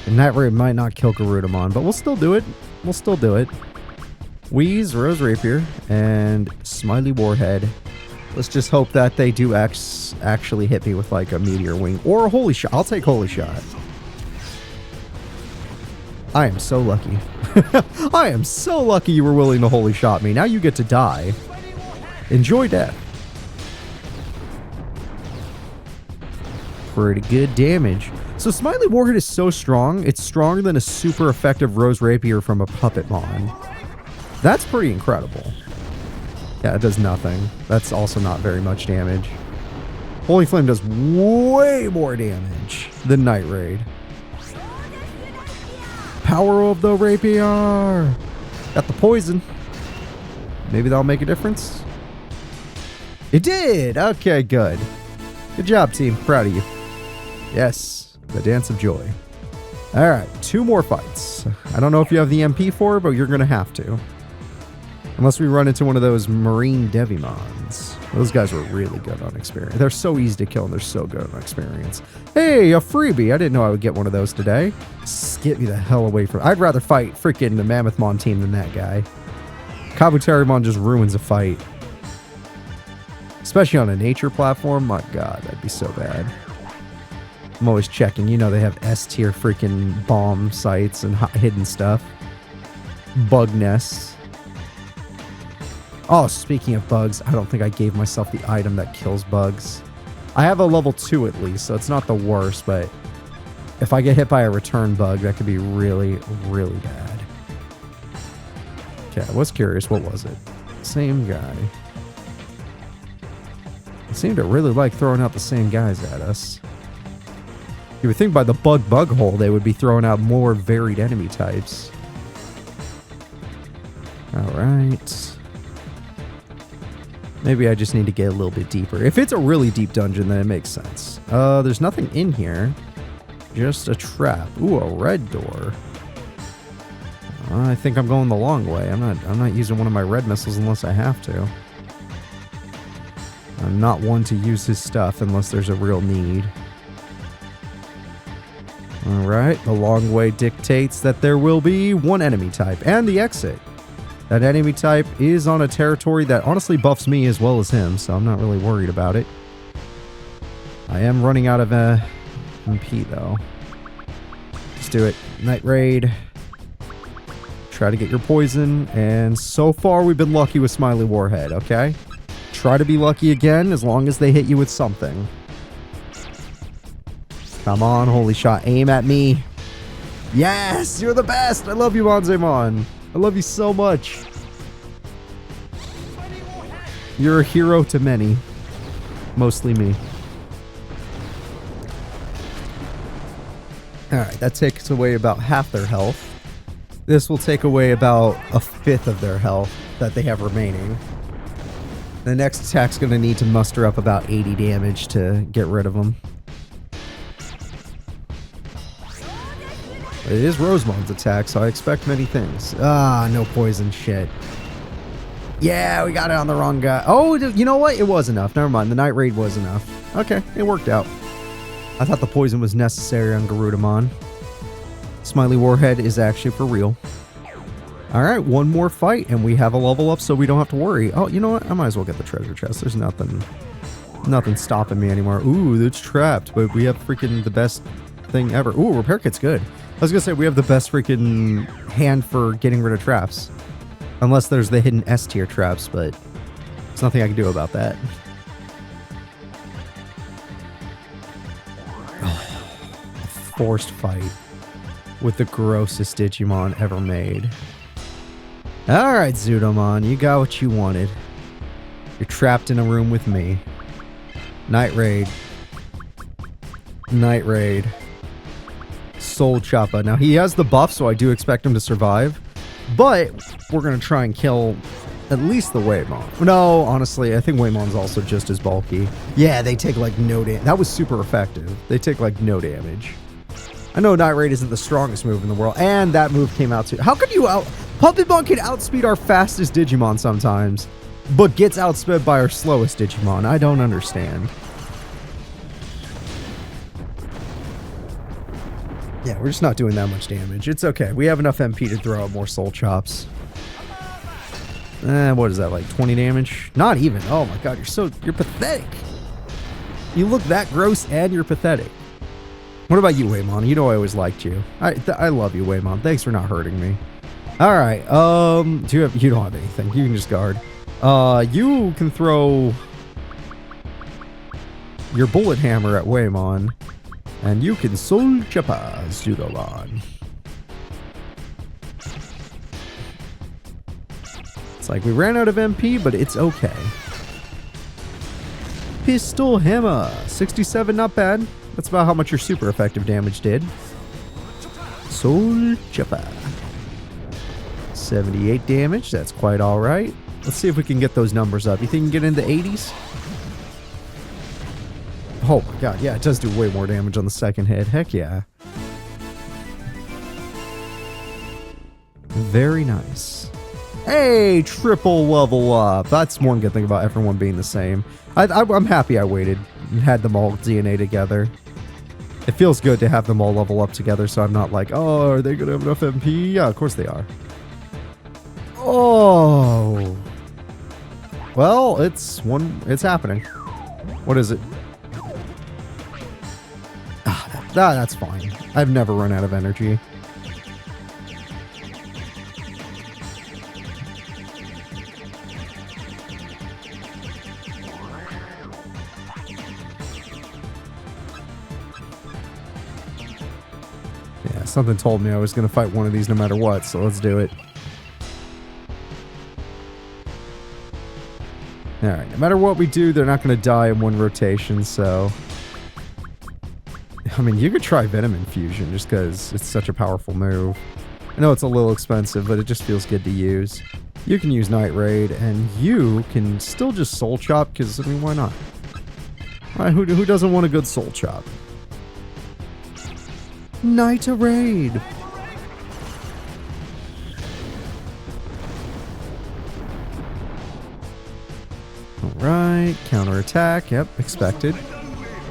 And Night Raid might not kill Garudamon, but we'll still do it. We'll still do it. Wheeze, Rose Rapier, and Smiley Warhead. Let's just hope that they do actually hit me with like a Meteor Wing or a Holy Shot. I'll take Holy Shot. I am so lucky. I am so lucky you were willing to Holy Shot me. Now you get to die. Enjoy death. Pretty good damage. So Smiley Warhead is so strong, it's stronger than a super effective Rose Rapier from a Puppetmon. That's pretty incredible. Yeah, it does nothing. That's also not very much damage. Holy Flame does way more damage than Night Raid. Power of the Rapier! Got the poison. Maybe that'll make a difference. It did! Okay, good. Good job, team. Proud of you. Yes, the dance of joy. Alright, 2 more fights. I don't know if you have the MP for it, but you're going to have to. Unless we run into one of those Marine Devimons. Those guys were really good on experience. They're so easy to kill and they're so good on experience. Hey, a freebie. I didn't know I would get one of those today. Get me the hell away from... I'd rather fight freaking the Mammothmon team than that guy. Kabuterimon just ruins a fight. Especially on a nature platform. My god, that'd be so bad. I'm always checking. You know they have S-tier freaking bomb sites and hidden stuff. Bug nests. Oh, speaking of bugs, I don't think I gave myself the item that kills bugs. I have a level 2 at least, so it's not the worst, but if I get hit by a return bug, that could be really, really bad. Okay, I was curious. What was it? Same guy. They seem to really like throwing out the same guys at us. You would think by the bug hole, they would be throwing out more varied enemy types. Alright. Maybe I just need to get a little bit deeper. If it's a really deep dungeon, then it makes sense. There's nothing in here. Just a trap. Ooh, a red door. I think I'm going the long way. I'm not using one of my red missiles unless I have to. I'm not one to use his stuff unless there's a real need. Alright, the long way dictates that there will be one enemy type and the exit. That enemy type is on a territory that honestly buffs me as well as him, so I'm not really worried about it. I am running out of MP though. Let's do it. Night Raid. Try to get your poison. And so far we've been lucky with Smiley Warhead, okay? Try to be lucky again as long as they hit you with something. Come on, holy shot. Aim at me. Yes! You're the best! I love you, Monzemon. I love you so much. You're a hero to many. Mostly me. Alright, that takes away about half their health. This will take away about a fifth of their health that they have remaining. The next attack's going to need to muster up about 80 damage to get rid of them. It is Rosemon's attack, so I expect many things. Ah, no poison shit. Yeah, we got it on the wrong guy. Oh, you know what? It was enough. Never mind. The Night Raid was enough. Okay, it worked out. I thought the poison was necessary on Garudamon. Smiley Warhead is actually for real. Alright, one more fight, and we have a level up so we don't have to worry. Oh, you know what? I might as well get the treasure chest. There's nothing stopping me anymore. Ooh, it's trapped, but we have freaking the best thing ever. Ooh, repair kit's good. I was gonna say, we have the best freaking hand for getting rid of traps. Unless there's the hidden S tier traps, but there's nothing I can do about that. Oh, a forced fight with the grossest Digimon ever made. Alright, Zudomon, you got what you wanted. You're trapped in a room with me. Night Raid. Night Raid. Soul Choppa. Now, he has the buff, so I do expect him to survive. But we're going to try and kill at least the Waymon. No, honestly, I think Waymon's also just as bulky. Yeah, they take like no damage. That was super effective. They take like no damage. I know Night Raid isn't the strongest move in the world, and that move came out too. How could you Puppetmon can outspeed our fastest Digimon sometimes, but gets outsped by our slowest Digimon. I don't understand. Yeah, we're just not doing that much damage. It's okay. We have enough MP to throw out more Soul Chops. What is that, like 20 damage? Not even. Oh my god, you're pathetic. You look that gross and you're pathetic. What about you, Waymon? You know I always liked you. I love you, Waymon. Thanks for not hurting me. Alright, you don't have anything. You can just guard. You can throw your bullet hammer at Waymon. And you can Soul Choppa Zudomon. It's like we ran out of MP, but it's okay. Pistol Hammer. 67, not bad. That's about how much your super effective damage did. Soul Choppa. 78 damage. That's quite alright. Let's see if we can get those numbers up. You think you can get into 80s? Oh my god, yeah, it does do way more damage on the second hit. Heck yeah. Very nice. Hey, triple level up. That's one good thing about everyone being the same. I'm happy I waited and had them all DNA together. It feels good to have them all level up together, so I'm not like, oh, are they going to have enough MP? Yeah, of course they are. Oh. Well, it's happening. What is it? That's fine. I've never run out of energy. Yeah, something told me I was going to fight one of these no matter what, so let's do it. Alright, no matter what we do, they're not going to die in one rotation, so... I mean, you could try Venom Infusion just because it's such a powerful move. I know it's a little expensive, but it just feels good to use. You can use Night Raid, and you can still just Soul Chop, because, I mean, why not? Right, who doesn't want a good Soul Chop? Night Raid! Alright, counterattack, yep, expected.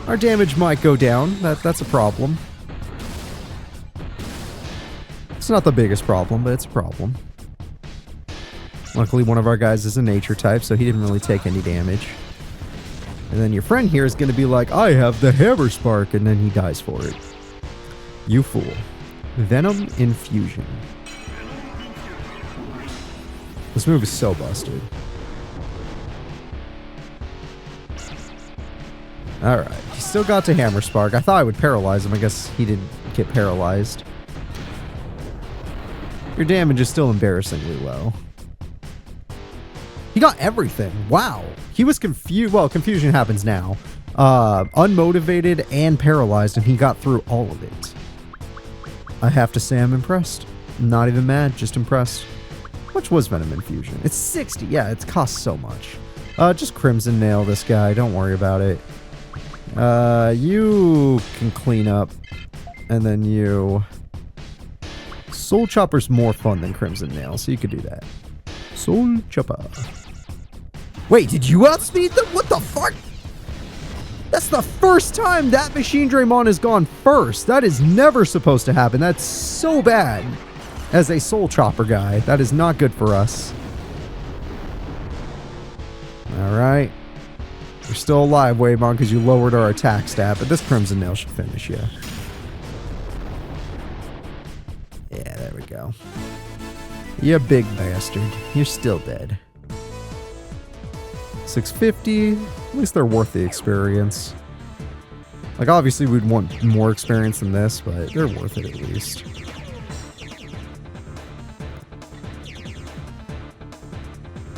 Our damage might go down. That's a problem. It's not the biggest problem, but it's a problem. Luckily, one of our guys is a nature type, so he didn't really take any damage. And then your friend here is going to be like, I have the hammer spark, and then he dies for it. You fool. Venom Infusion. This move is so busted. Alright, he still got to hammer spark. I thought I would paralyze him. I guess he didn't get paralyzed. Your damage is still embarrassingly low. He got everything. Wow. He was confused. Well, confusion happens now. Unmotivated and paralyzed, and he got through all of it. I have to say I'm impressed. Not even mad, just impressed. How much was Venom Infusion? It's 60. Yeah, it costs so much. Just Crimson Nail this guy. Don't worry about it. You can clean up. And then you... Soul Chopper's more fun than Crimson Nail, so you could do that. Soul Chopper. Wait, did you outspeed them? What the fuck? That's the first time that Machine Draymon has gone first. That is never supposed to happen. That's so bad. As a Soul Chopper guy, that is not good for us. Alright. You're still alive, Waymon, because you lowered our attack stat, but this Crimson Nail should finish you. Yeah, there we go. You big bastard. You're still dead. 650. At least they're worth the experience. Like, obviously we'd want more experience than this, but they're worth it at least.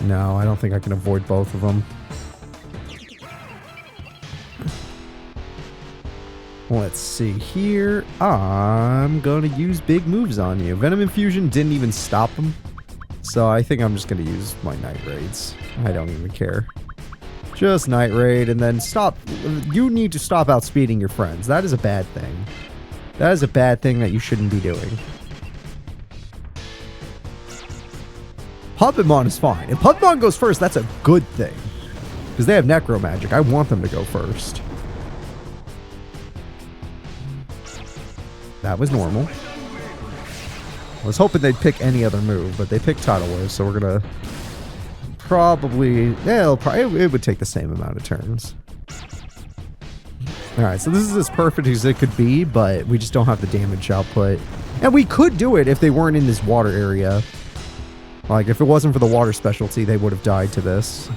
No, I don't think I can avoid both of them. Let's see here. I'm gonna use big moves on you. Venom Infusion didn't even stop him. So I think I'm just gonna use my Night Raids. I don't even care. Just Night Raid and then stop. You need to stop outspeeding your friends. That is a bad thing. That is a bad thing that you shouldn't be doing. Puppetmon is fine. If Puppetmon goes first, that's a good thing. Because they have Necro Magic. I want them to go first. That was normal. I was hoping they'd pick any other move, but they picked Tidal Wave, so we're gonna probably... Yeah, it would take the same amount of turns. Alright, so this is as perfect as it could be, but we just don't have the damage output. And we could do it if they weren't in this water area. Like, if it wasn't for the water specialty, they would have died to this.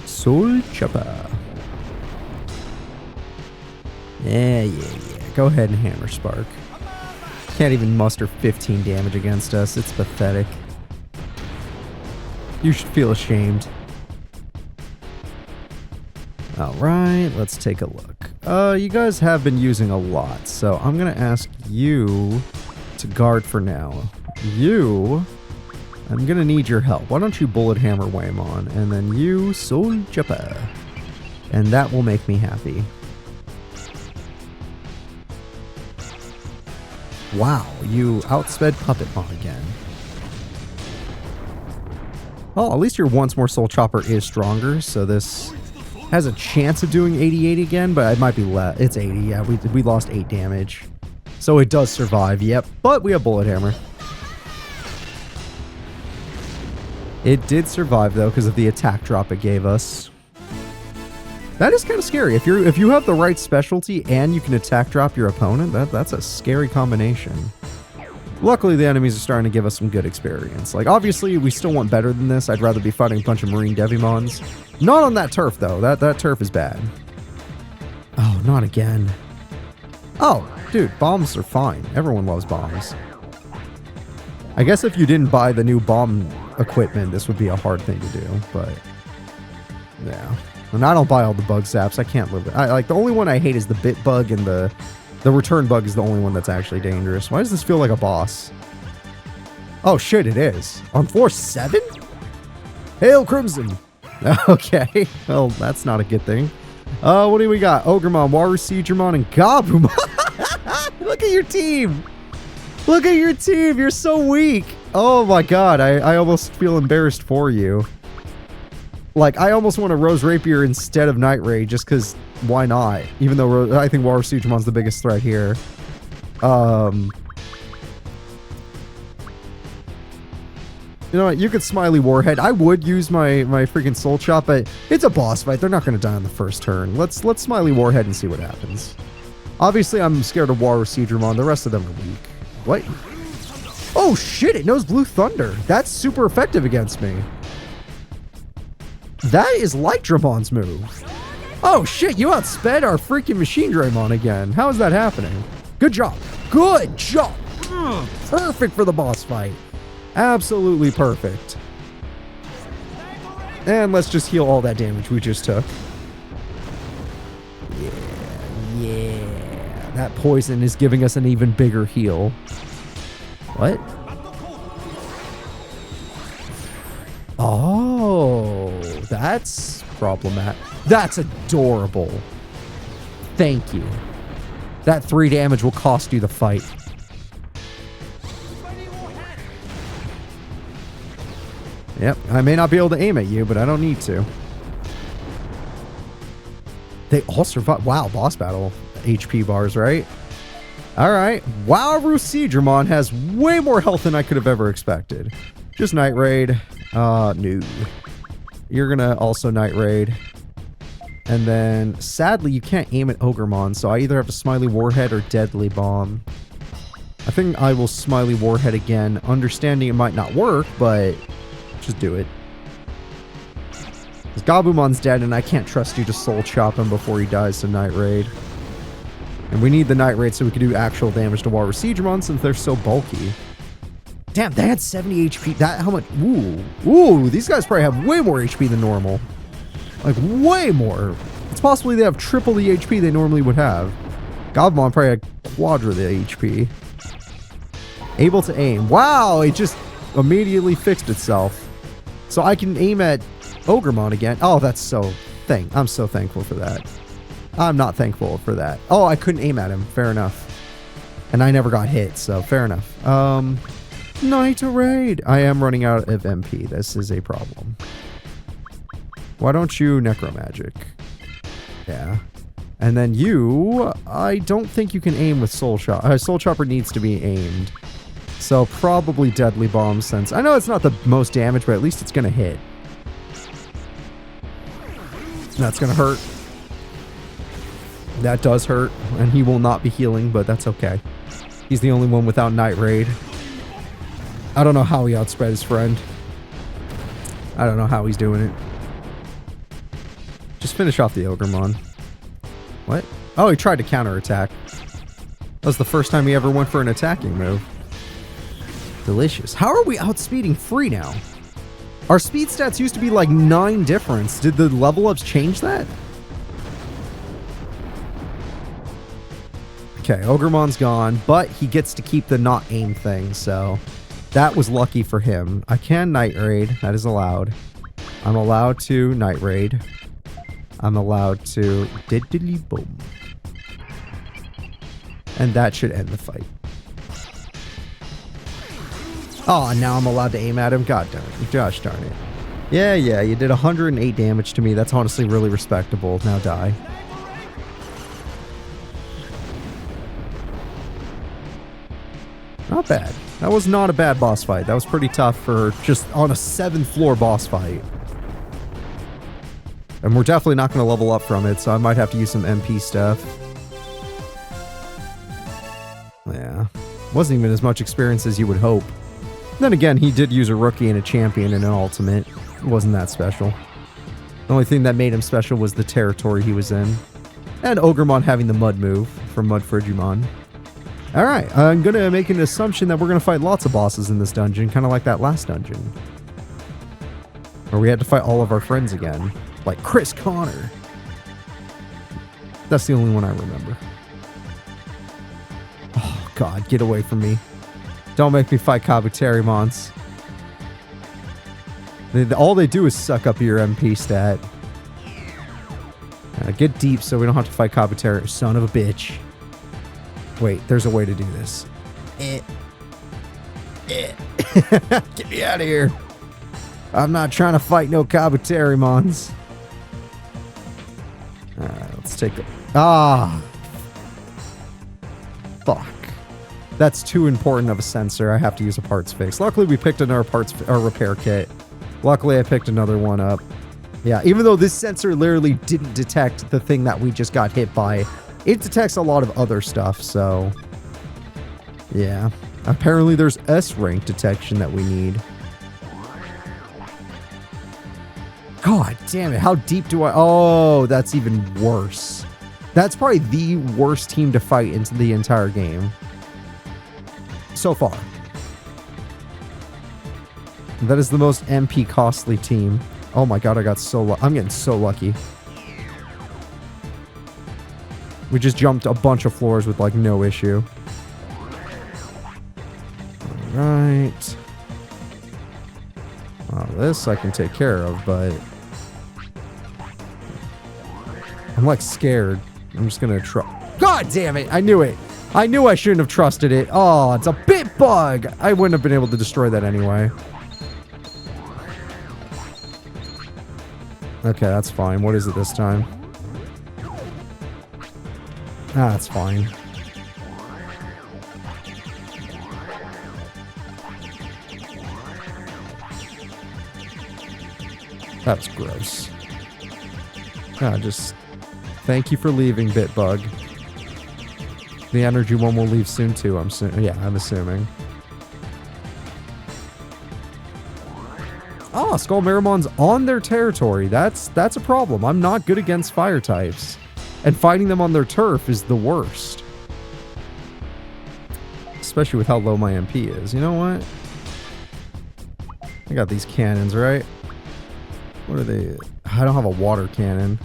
Soul Chopper. Yeah. Go ahead and Hammer Spark. Can't even muster 15 damage against us. It's pathetic. You should feel ashamed. Alright, let's take a look. You guys have been using a lot, so I'm gonna ask you to guard for now. You... I'm gonna need your help. Why don't you Bullet Hammer Waymon, and then you Soul Chopper. And that will make me happy. Wow, you outsped Puppetmon again. Well, at least your once more Soul Chopper is stronger, so this has a chance of doing 88 again, but it might be less. It's 80, yeah, we lost 8 damage. So it does survive, yep, but we have Bullet Hammer. It did survive, though, because of the attack drop it gave us. That is kind of scary. If you have the right specialty and you can attack drop your opponent, that's a scary combination. Luckily, the enemies are starting to give us some good experience. Like, obviously, we still want better than this. I'd rather be fighting a bunch of Marine Devimons. Not on that turf, though. That turf is bad. Oh, not again. Oh, dude, bombs are fine. Everyone loves bombs. I guess if you didn't buy the new bomb equipment, this would be a hard thing to do, but yeah. And I don't buy all the bug zaps. I can't live with it. Like, the only one I hate is the bit bug, and the return bug is the only one that's actually dangerous. Why does this feel like a boss? Oh shit, it is. On floor 7? Hail Crimson! Okay, well, that's not a good thing. What do we got? Ogremon, Waru Seedramon, and Gabumon! Look at your team! Look at your team! You're so weak! Oh my god, I almost feel embarrassed for you. Like, I almost want a Rose Rapier instead of Night Raid, just because, why not? Even though I think Waru Seedramon's the biggest threat here. You know what? You could Smiley Warhead. I would use my freaking Soul Chop, but it's a boss fight. They're not going to die on the first turn. Let's Smiley Warhead and see what happens. Obviously, I'm scared of Water Seedramon. The rest of them are weak. What? Oh, shit. It knows Blue Thunder. That's super effective against me. That is Light Dramon's move. Oh, shit. You outsped our freaking Machine Draymon again. How is that happening? Good job. Good job. Perfect for the boss fight. Absolutely perfect. And let's just heal all that damage we just took. Yeah. That poison is giving us an even bigger heal. What? Oh, that's problematic. That's adorable. Thank you. That 3 damage will cost you the fight. Yep, I may not be able to aim at you, but I don't need to. They all survive. Wow, boss battle HP bars, right? All right. Wow, Seedramon has way more health than I could have ever expected. Just Night Raid. No. You're going to also Night Raid. And then, sadly, you can't aim at Ogremon, so I either have to Smiley Warhead or Deadly Bomb. I think I will Smiley Warhead again, understanding it might not work, but just do it. Because Gabumon's dead, and I can't trust you to Soul Chop him before he dies to Night Raid. And we need the Night Raid so we can do actual damage to Water Seedramon since they're so bulky. Damn, they had 70 HP. That, how much? Ooh. Ooh, these guys probably have way more HP than normal. Like, way more. It's possibly they have triple the HP they normally would have. Gabumon probably had quadra the HP. Able to aim. Wow, it just immediately fixed itself. So I can aim at Ogremon again. Oh, that's so... I'm so thankful for that. I'm not thankful for that. Oh, I couldn't aim at him. Fair enough. And I never got hit, so fair enough. Night Raid. I am running out of MP. This is a problem. Why don't you Necromagic? Yeah. And then you... I don't think you can aim with Soul Chopper. Soul Chopper needs to be aimed. So probably Deadly Bomb since... I know it's not the most damage, but at least it's going to hit. That's going to hurt. That does hurt. And he will not be healing, but that's okay. He's the only one without Night Raid. I don't know how he outspread his friend. I don't know how he's doing it. Just finish off the Ogremon. What? Oh, he tried to counterattack. That was the first time he ever went for an attacking move. Delicious. How are we outspeeding Free now? Our speed stats used to be like 9 difference. Did the level ups change that? Okay, Ogremon's gone, but he gets to keep the not aim thing, so that was lucky for him. I can Night Raid. That is allowed. I'm allowed to Night Raid. I'm allowed to diddly boom. And that should end the fight. Oh, now I'm allowed to aim at him? God darn it. Gosh darn it. Yeah, you did 108 damage to me. That's honestly really respectable. Now die. Not bad. That was not a bad boss fight. That was pretty tough for just on a 7th floor boss fight. And we're definitely not going to level up from it, so I might have to use some MP stuff. Yeah. Wasn't even as much experience as you would hope. Then again, he did use a rookie and a champion and an ultimate. It wasn't that special. The only thing that made him special was the territory he was in. And Ogremon having the mud move from Mud Frigimon. Alright, I'm going to make an assumption that we're going to fight lots of bosses in this dungeon, kind of like that last dungeon. Where we had to fight all of our friends again. Like Chris Connor. That's the only one I remember. Oh god, get away from me. Don't make me fight Kabuterimons. All they do is suck up your MP stat. Get deep so we don't have to fight Kabuteri. Son of a bitch. Wait, there's a way to do this. Get me out of here. I'm not trying to fight no Kabuterimons. Alright, let's take it. Ah! Fuck. That's too important of a sensor. I have to use a parts fix. Luckily, we picked another repair kit. Luckily, I picked another one up. Yeah, even though this sensor literally didn't detect the thing that we just got hit by, it detects a lot of other stuff, so... yeah. Apparently, there's S-rank detection that we need. God damn it, how deep do I... oh, that's even worse. That's probably the worst team to fight into the entire game. So far. That is the most MP costly team. Oh my god, I got so I'm getting so lucky. We just jumped a bunch of floors with like no issue. Alright. Well, this I can take care of, but... I'm like scared. I'm just gonna god damn it! I knew it! I knew I shouldn't have trusted it. Oh, it's a BugBug! I wouldn't have been able to destroy that anyway. Okay, that's fine. What is it this time? Ah, that's fine. That's gross. Ah, just... thank you for leaving, BugBug. The energy one will leave soon too, I'm assuming. Oh, Skull Maramon's on their territory. That's a problem. I'm not good against fire types. And fighting them on their turf is the worst. Especially with how low my MP is. You know what? I got these cannons, right? What are they? I don't have a water cannon.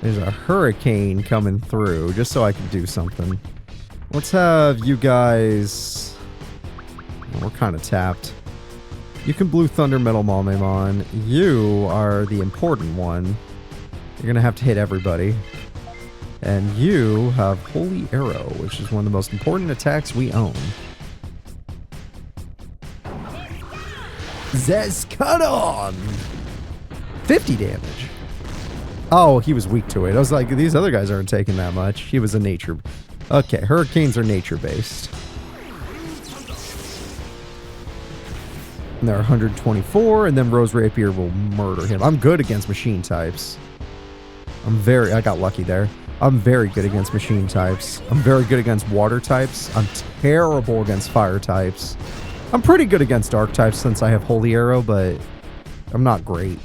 There's a hurricane coming through, just so I can do something. Let's have you guys... we're kind of tapped. You can Blue Thunder Metal Mamemon. You are the important one. You're gonna have to hit everybody. And you have Holy Arrow, which is one of the most important attacks we own. Zescudon! 50 damage. Oh, he was weak to it. I was like, these other guys aren't taking that much. He was a nature... okay, hurricanes are nature-based. And they're 124, and then Rose Rapier will murder him. I'm good against machine types. I got lucky there. I'm very good against machine types. I'm very good against water types. I'm terrible against fire types. I'm pretty good against dark types since I have Holy Arrow, but I'm not great.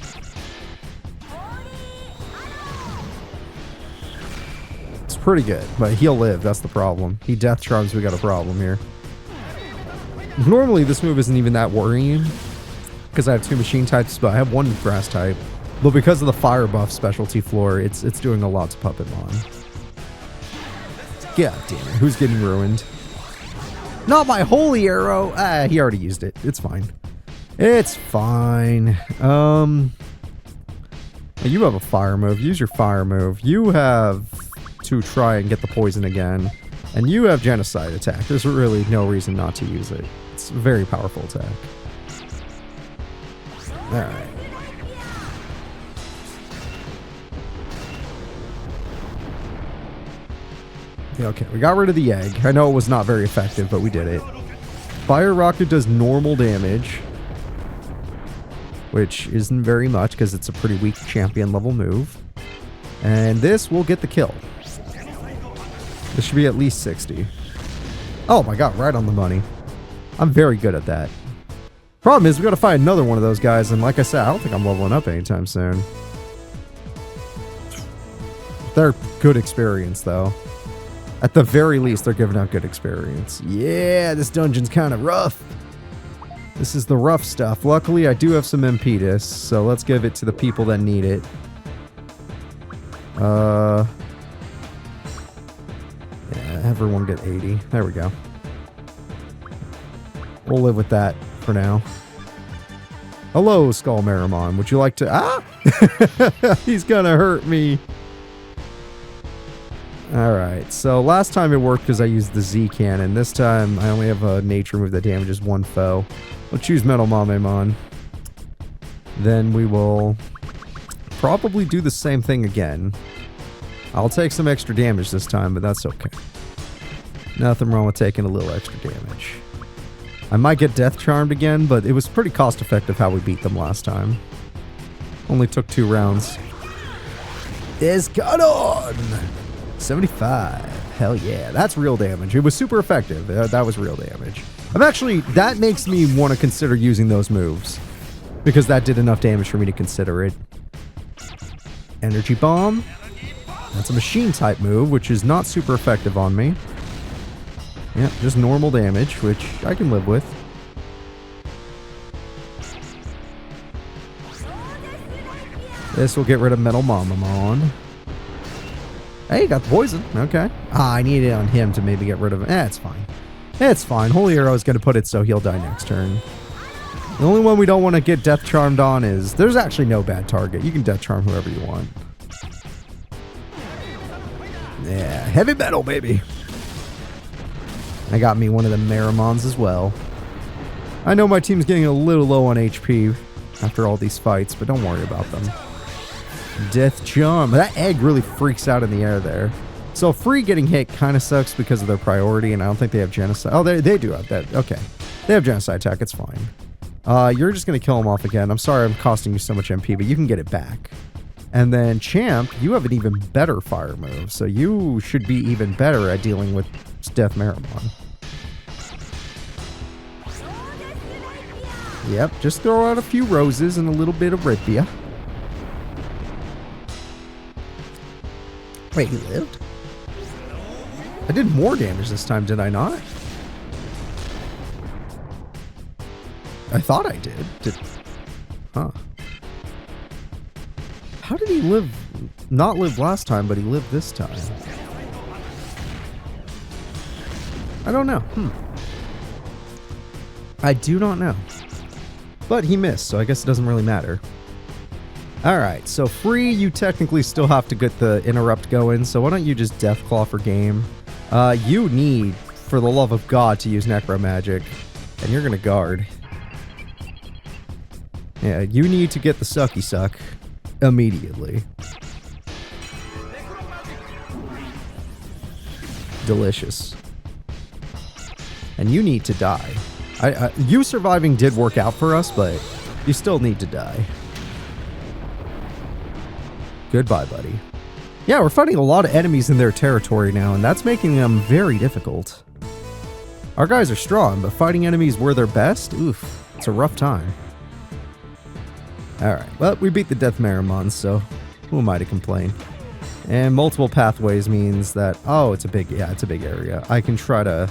It's pretty good, but he'll live. That's the problem. He death charms. We got a problem here. Normally, this move isn't even that worrying because I have two machine types, but I have one grass type. But because of the fire buff specialty floor, it's doing a lot to Puppetmon. God damn it. Who's getting ruined? Not my Holy Arrow! Ah, he already used it. It's fine. It's fine. You have a fire move. Use your fire move. You have to try and get the poison again. And you have Genocide attack. There's really no reason not to use it. It's a very powerful attack. Alright. Okay, we got rid of the egg. I know it was not very effective, but we did it. Fire Rocket does normal damage, which isn't very much because it's a pretty weak champion level move. And this will get the kill. This should be at least 60. Oh my god, right on the money. I'm very good at that. Problem is, we gotta find another one of those guys, and like I said, I don't think I'm leveling up anytime soon. They're good experience, though. At the very least, they're giving out good experience. Yeah, this dungeon's kind of rough. This is the rough stuff. Luckily, I do have some impetus, so let's give it to the people that need it. Yeah, everyone get 80. There we go. We'll live with that for now. Hello, Skull Maramon. Would you like to... ah! He's gonna hurt me. Alright, so last time it worked because I used the Z cannon. This time I only have a nature move that damages one foe. We'll choose Metal Mamemon. Then we will probably do the same thing again. I'll take some extra damage this time, but that's okay. Nothing wrong with taking a little extra damage. I might get Death Charmed again, but it was pretty cost effective how we beat them last time. Only took 2 rounds. It's got on! 75. Hell yeah. That's real damage. It was super effective. That was real damage. That makes me want to consider using those moves. Because that did enough damage for me to consider it. Energy Bomb. That's a machine type move, which is not super effective on me. Yeah, just normal damage, which I can live with. This will get rid of Metal Mamamon. Hey, got the poison. Okay. I need it on him to maybe get rid of him. It's fine. It's fine. Holy Arrow is going to put it so he'll die next turn. The only one we don't want to get Death Charmed on is... There's actually no bad target. You can Death Charm whoever you want. Yeah, heavy metal, baby. I got me one of the Marimons as well. I know my team's getting a little low on HP after all these fights, but don't worry about them. Death Charm. That egg really freaks out in the air there. So free getting hit kind of sucks because of their priority, and I don't think they have Genocide. Oh, they do have that. Okay. They have Genocide attack. It's fine. You're just going to kill him off again. I'm sorry I'm costing you so much MP, but you can get it back. And then Champ, you have an even better fire move, so you should be even better at dealing with Death Marimon. Yep, just throw out a few roses and a little bit of rapier. Wait, he lived? I did more damage this time, did I not? I thought I did. Huh. How did he live? Not live last time, but he lived this time. I don't know. I do not know. But he missed, so I guess it doesn't really matter. Alright, so free, you technically still have to get the interrupt going, so why don't you just Deathclaw for game? You need, for the love of God, to use Necro Magic, and you're gonna guard. Yeah, you need to get the Sucky Suck immediately. Delicious. And you need to die. You surviving did work out for us, but you still need to die. Goodbye, buddy. Yeah, we're fighting a lot of enemies in their territory now, and that's making them very difficult. Our guys are strong, but fighting enemies where they're best? Oof, it's a rough time. Alright, well, we beat the Death Marimons, so who am I to complain? And multiple pathways means that, oh, it's a big area. I can try to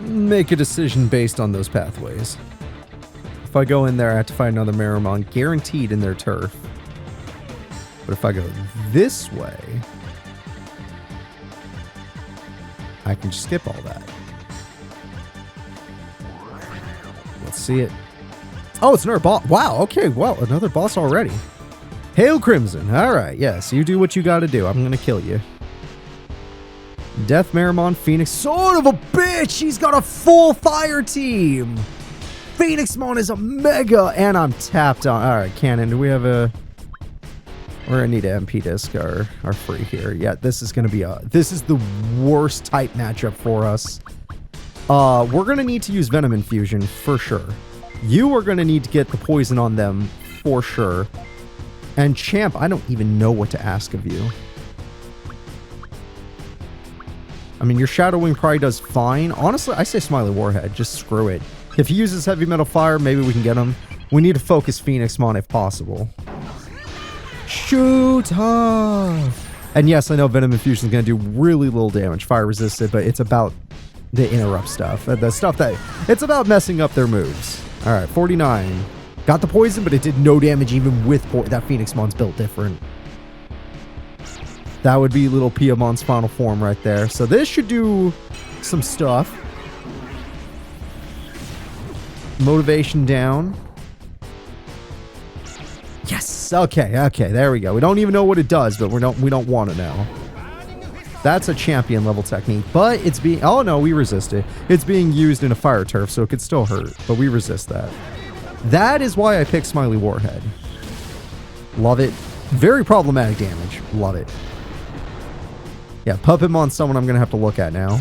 make a decision based on those pathways. If I go in there, I have to find another Marimon guaranteed in their turf. But if I go this way, I can just skip all that. Let's see it. Oh, it's another boss. Wow, okay, well, another boss already. Hail Crimson. Alright, yes, you do what you gotta do. I'm gonna kill you. Death Marimon Phoenix. Son of a bitch! He's got a full fire team! Phoenixmon is a mega! And I'm tapped on. Alright, Cannon, do we have a... We're gonna need an MP disc or free here. Yeah, this is gonna be this is the worst type matchup for us. We're gonna need to use Venom Infusion for sure. You are gonna need to get the poison on them for sure. And Champ, I don't even know what to ask of you. I mean, your Shadow Wing probably does fine. Honestly, I say Smiley Warhead. Just screw it. If he uses Heavy Metal Fire, maybe we can get him. We need to focus Phoenixmon if possible. Shoot! And yes, I know Venom Infusion is going to do really little damage, fire resistant, but it's about the interrupt stuff. The stuff that... It's about messing up their moves. Alright, 49. Got the poison, but it did no damage even with... That Phoenixmon's built different. That would be little Piamon's final form right there. So this should do some stuff. Motivation down. Yes. Okay. There we go. We don't even know what it does, but we don't want to know. That's a champion level technique, but it's being... Oh no, we resist it. It's being used in a fire turf, so it could still hurt, but we resist that. That is why I picked Smiley Warhead. Love it. Very problematic damage. Love it. Yeah, Puppetmon's someone I'm going to have to look at now.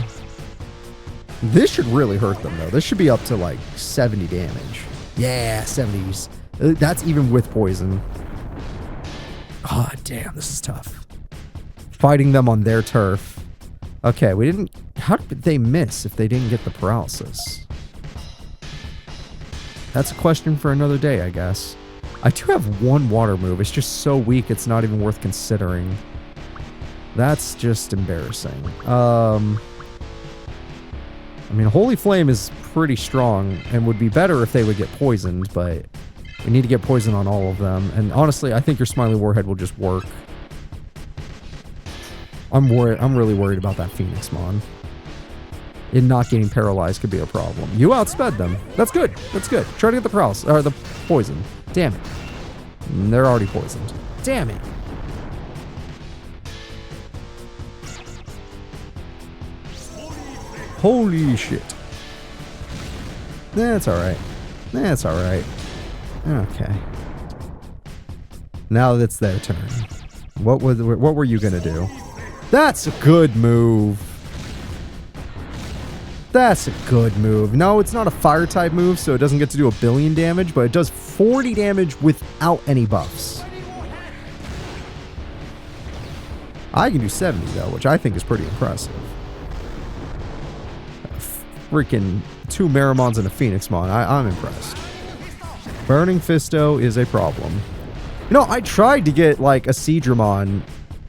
This should really hurt them, though. This should be up to, like, 70 damage. Yeah, 70s. That's even with poison. Oh, damn, this is tough. Fighting them on their turf. Okay, we didn't... How did they miss if they didn't get the paralysis? That's a question for another day, I guess. I do have one water move. It's just so weak, it's not even worth considering. That's just embarrassing. I mean, Holy Flame is pretty strong and would be better if they would get poisoned, but we need to get poison on all of them. And honestly, I think your Smiley Warhead will just work. I'm really worried about that Phoenixmon. It not getting paralyzed could be a problem. You outsped them. That's good. That's good. Try to get the paralysis or the poison. Damn it. They're already poisoned. Damn it. Holy shit. That's alright. That's alright. Okay. Now it's their turn. What were you gonna do? That's a good move. That's a good move. No, it's not a fire type move, so it doesn't get to do a billion damage, but it does 40 damage without any buffs. I can do 70 though, which I think is pretty impressive. Freaking 2 Meramons and a Phoenixmon. I'm impressed. Burning Fisto is a problem. You know, I tried to get like a Seedramon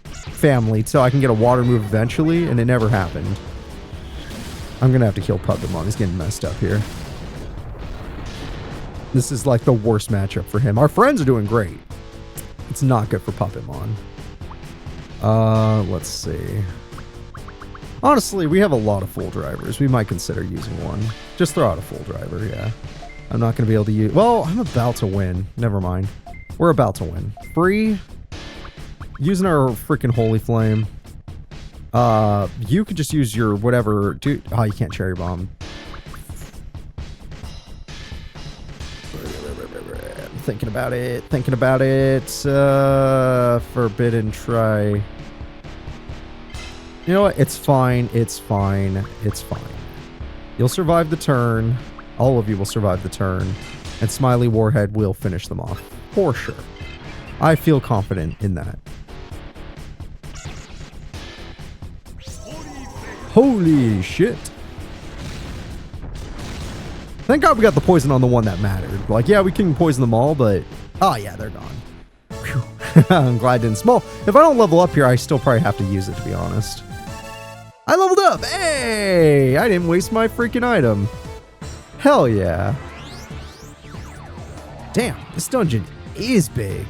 family so I can get a water move eventually, and it never happened. I'm gonna have to kill Puppetmon. He's getting messed up here. This is like the worst matchup for him. Our friends are doing great. It's not good for Puppetmon. Let's see. Honestly, we have a lot of full drivers. We might consider using one. Just throw out a full driver, yeah. I'm not going to be able to use... Well, I'm about to win. Never mind. We're about to win. Free. Using our freaking Holy Flame. You could just use your whatever... Dude, oh, you can't Cherry Bomb. Thinking about it. Thinking about it. Forbidden Try... You know what? It's fine. It's fine. It's fine. You'll survive the turn. All of you will survive the turn. And Smiley Warhead will finish them off. For sure. I feel confident in that. Holy shit. Thank God we got the poison on the one that mattered. Like, yeah, we can poison them all, but... Oh, yeah, they're gone. Whew. I'm glad I didn't small. If I don't level up here, I still probably have to use it, to be honest. I leveled up! Hey! I didn't waste my freaking item. Hell yeah. Damn, this dungeon is big.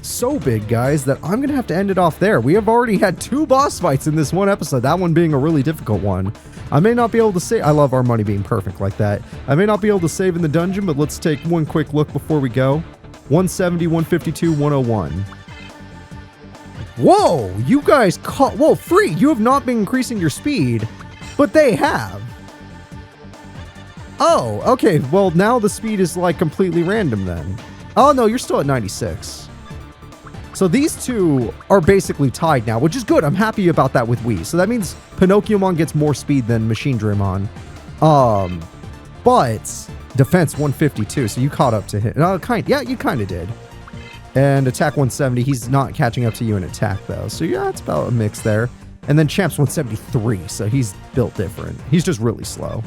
So big, guys, that I'm going to have to end it off there. We have already had 2 boss fights in this one episode, that one being a really difficult one. I may not be able to save... I love our money being perfect like that. I may not be able to save in the dungeon, but let's take one quick look before we go. 170, 152, 101. Whoa, you guys caught... Whoa, free! You have not been increasing your speed, but they have. Oh, okay. Well, now the speed is like completely random then. Oh, no, you're still at 96. So these two are basically tied now, which is good. I'm happy about that with Wii. So that means Pinocchiomon gets more speed than Machine Draymon. But defense 152, so you caught up to him. Yeah, you kind of did. And attack 170, he's not catching up to you in attack though. So yeah, it's about a mix there. And then Champ's 173, so he's built different. He's just really slow.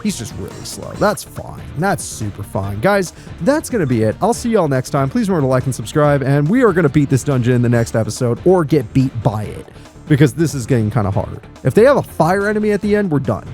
He's just really slow. That's fine. That's super fine. Guys, that's going to be it. I'll see y'all next time. Please remember to like and subscribe, and we are going to beat this dungeon in the next episode or get beat by it because this is getting kind of hard. If they have a fire enemy at the end, we're done.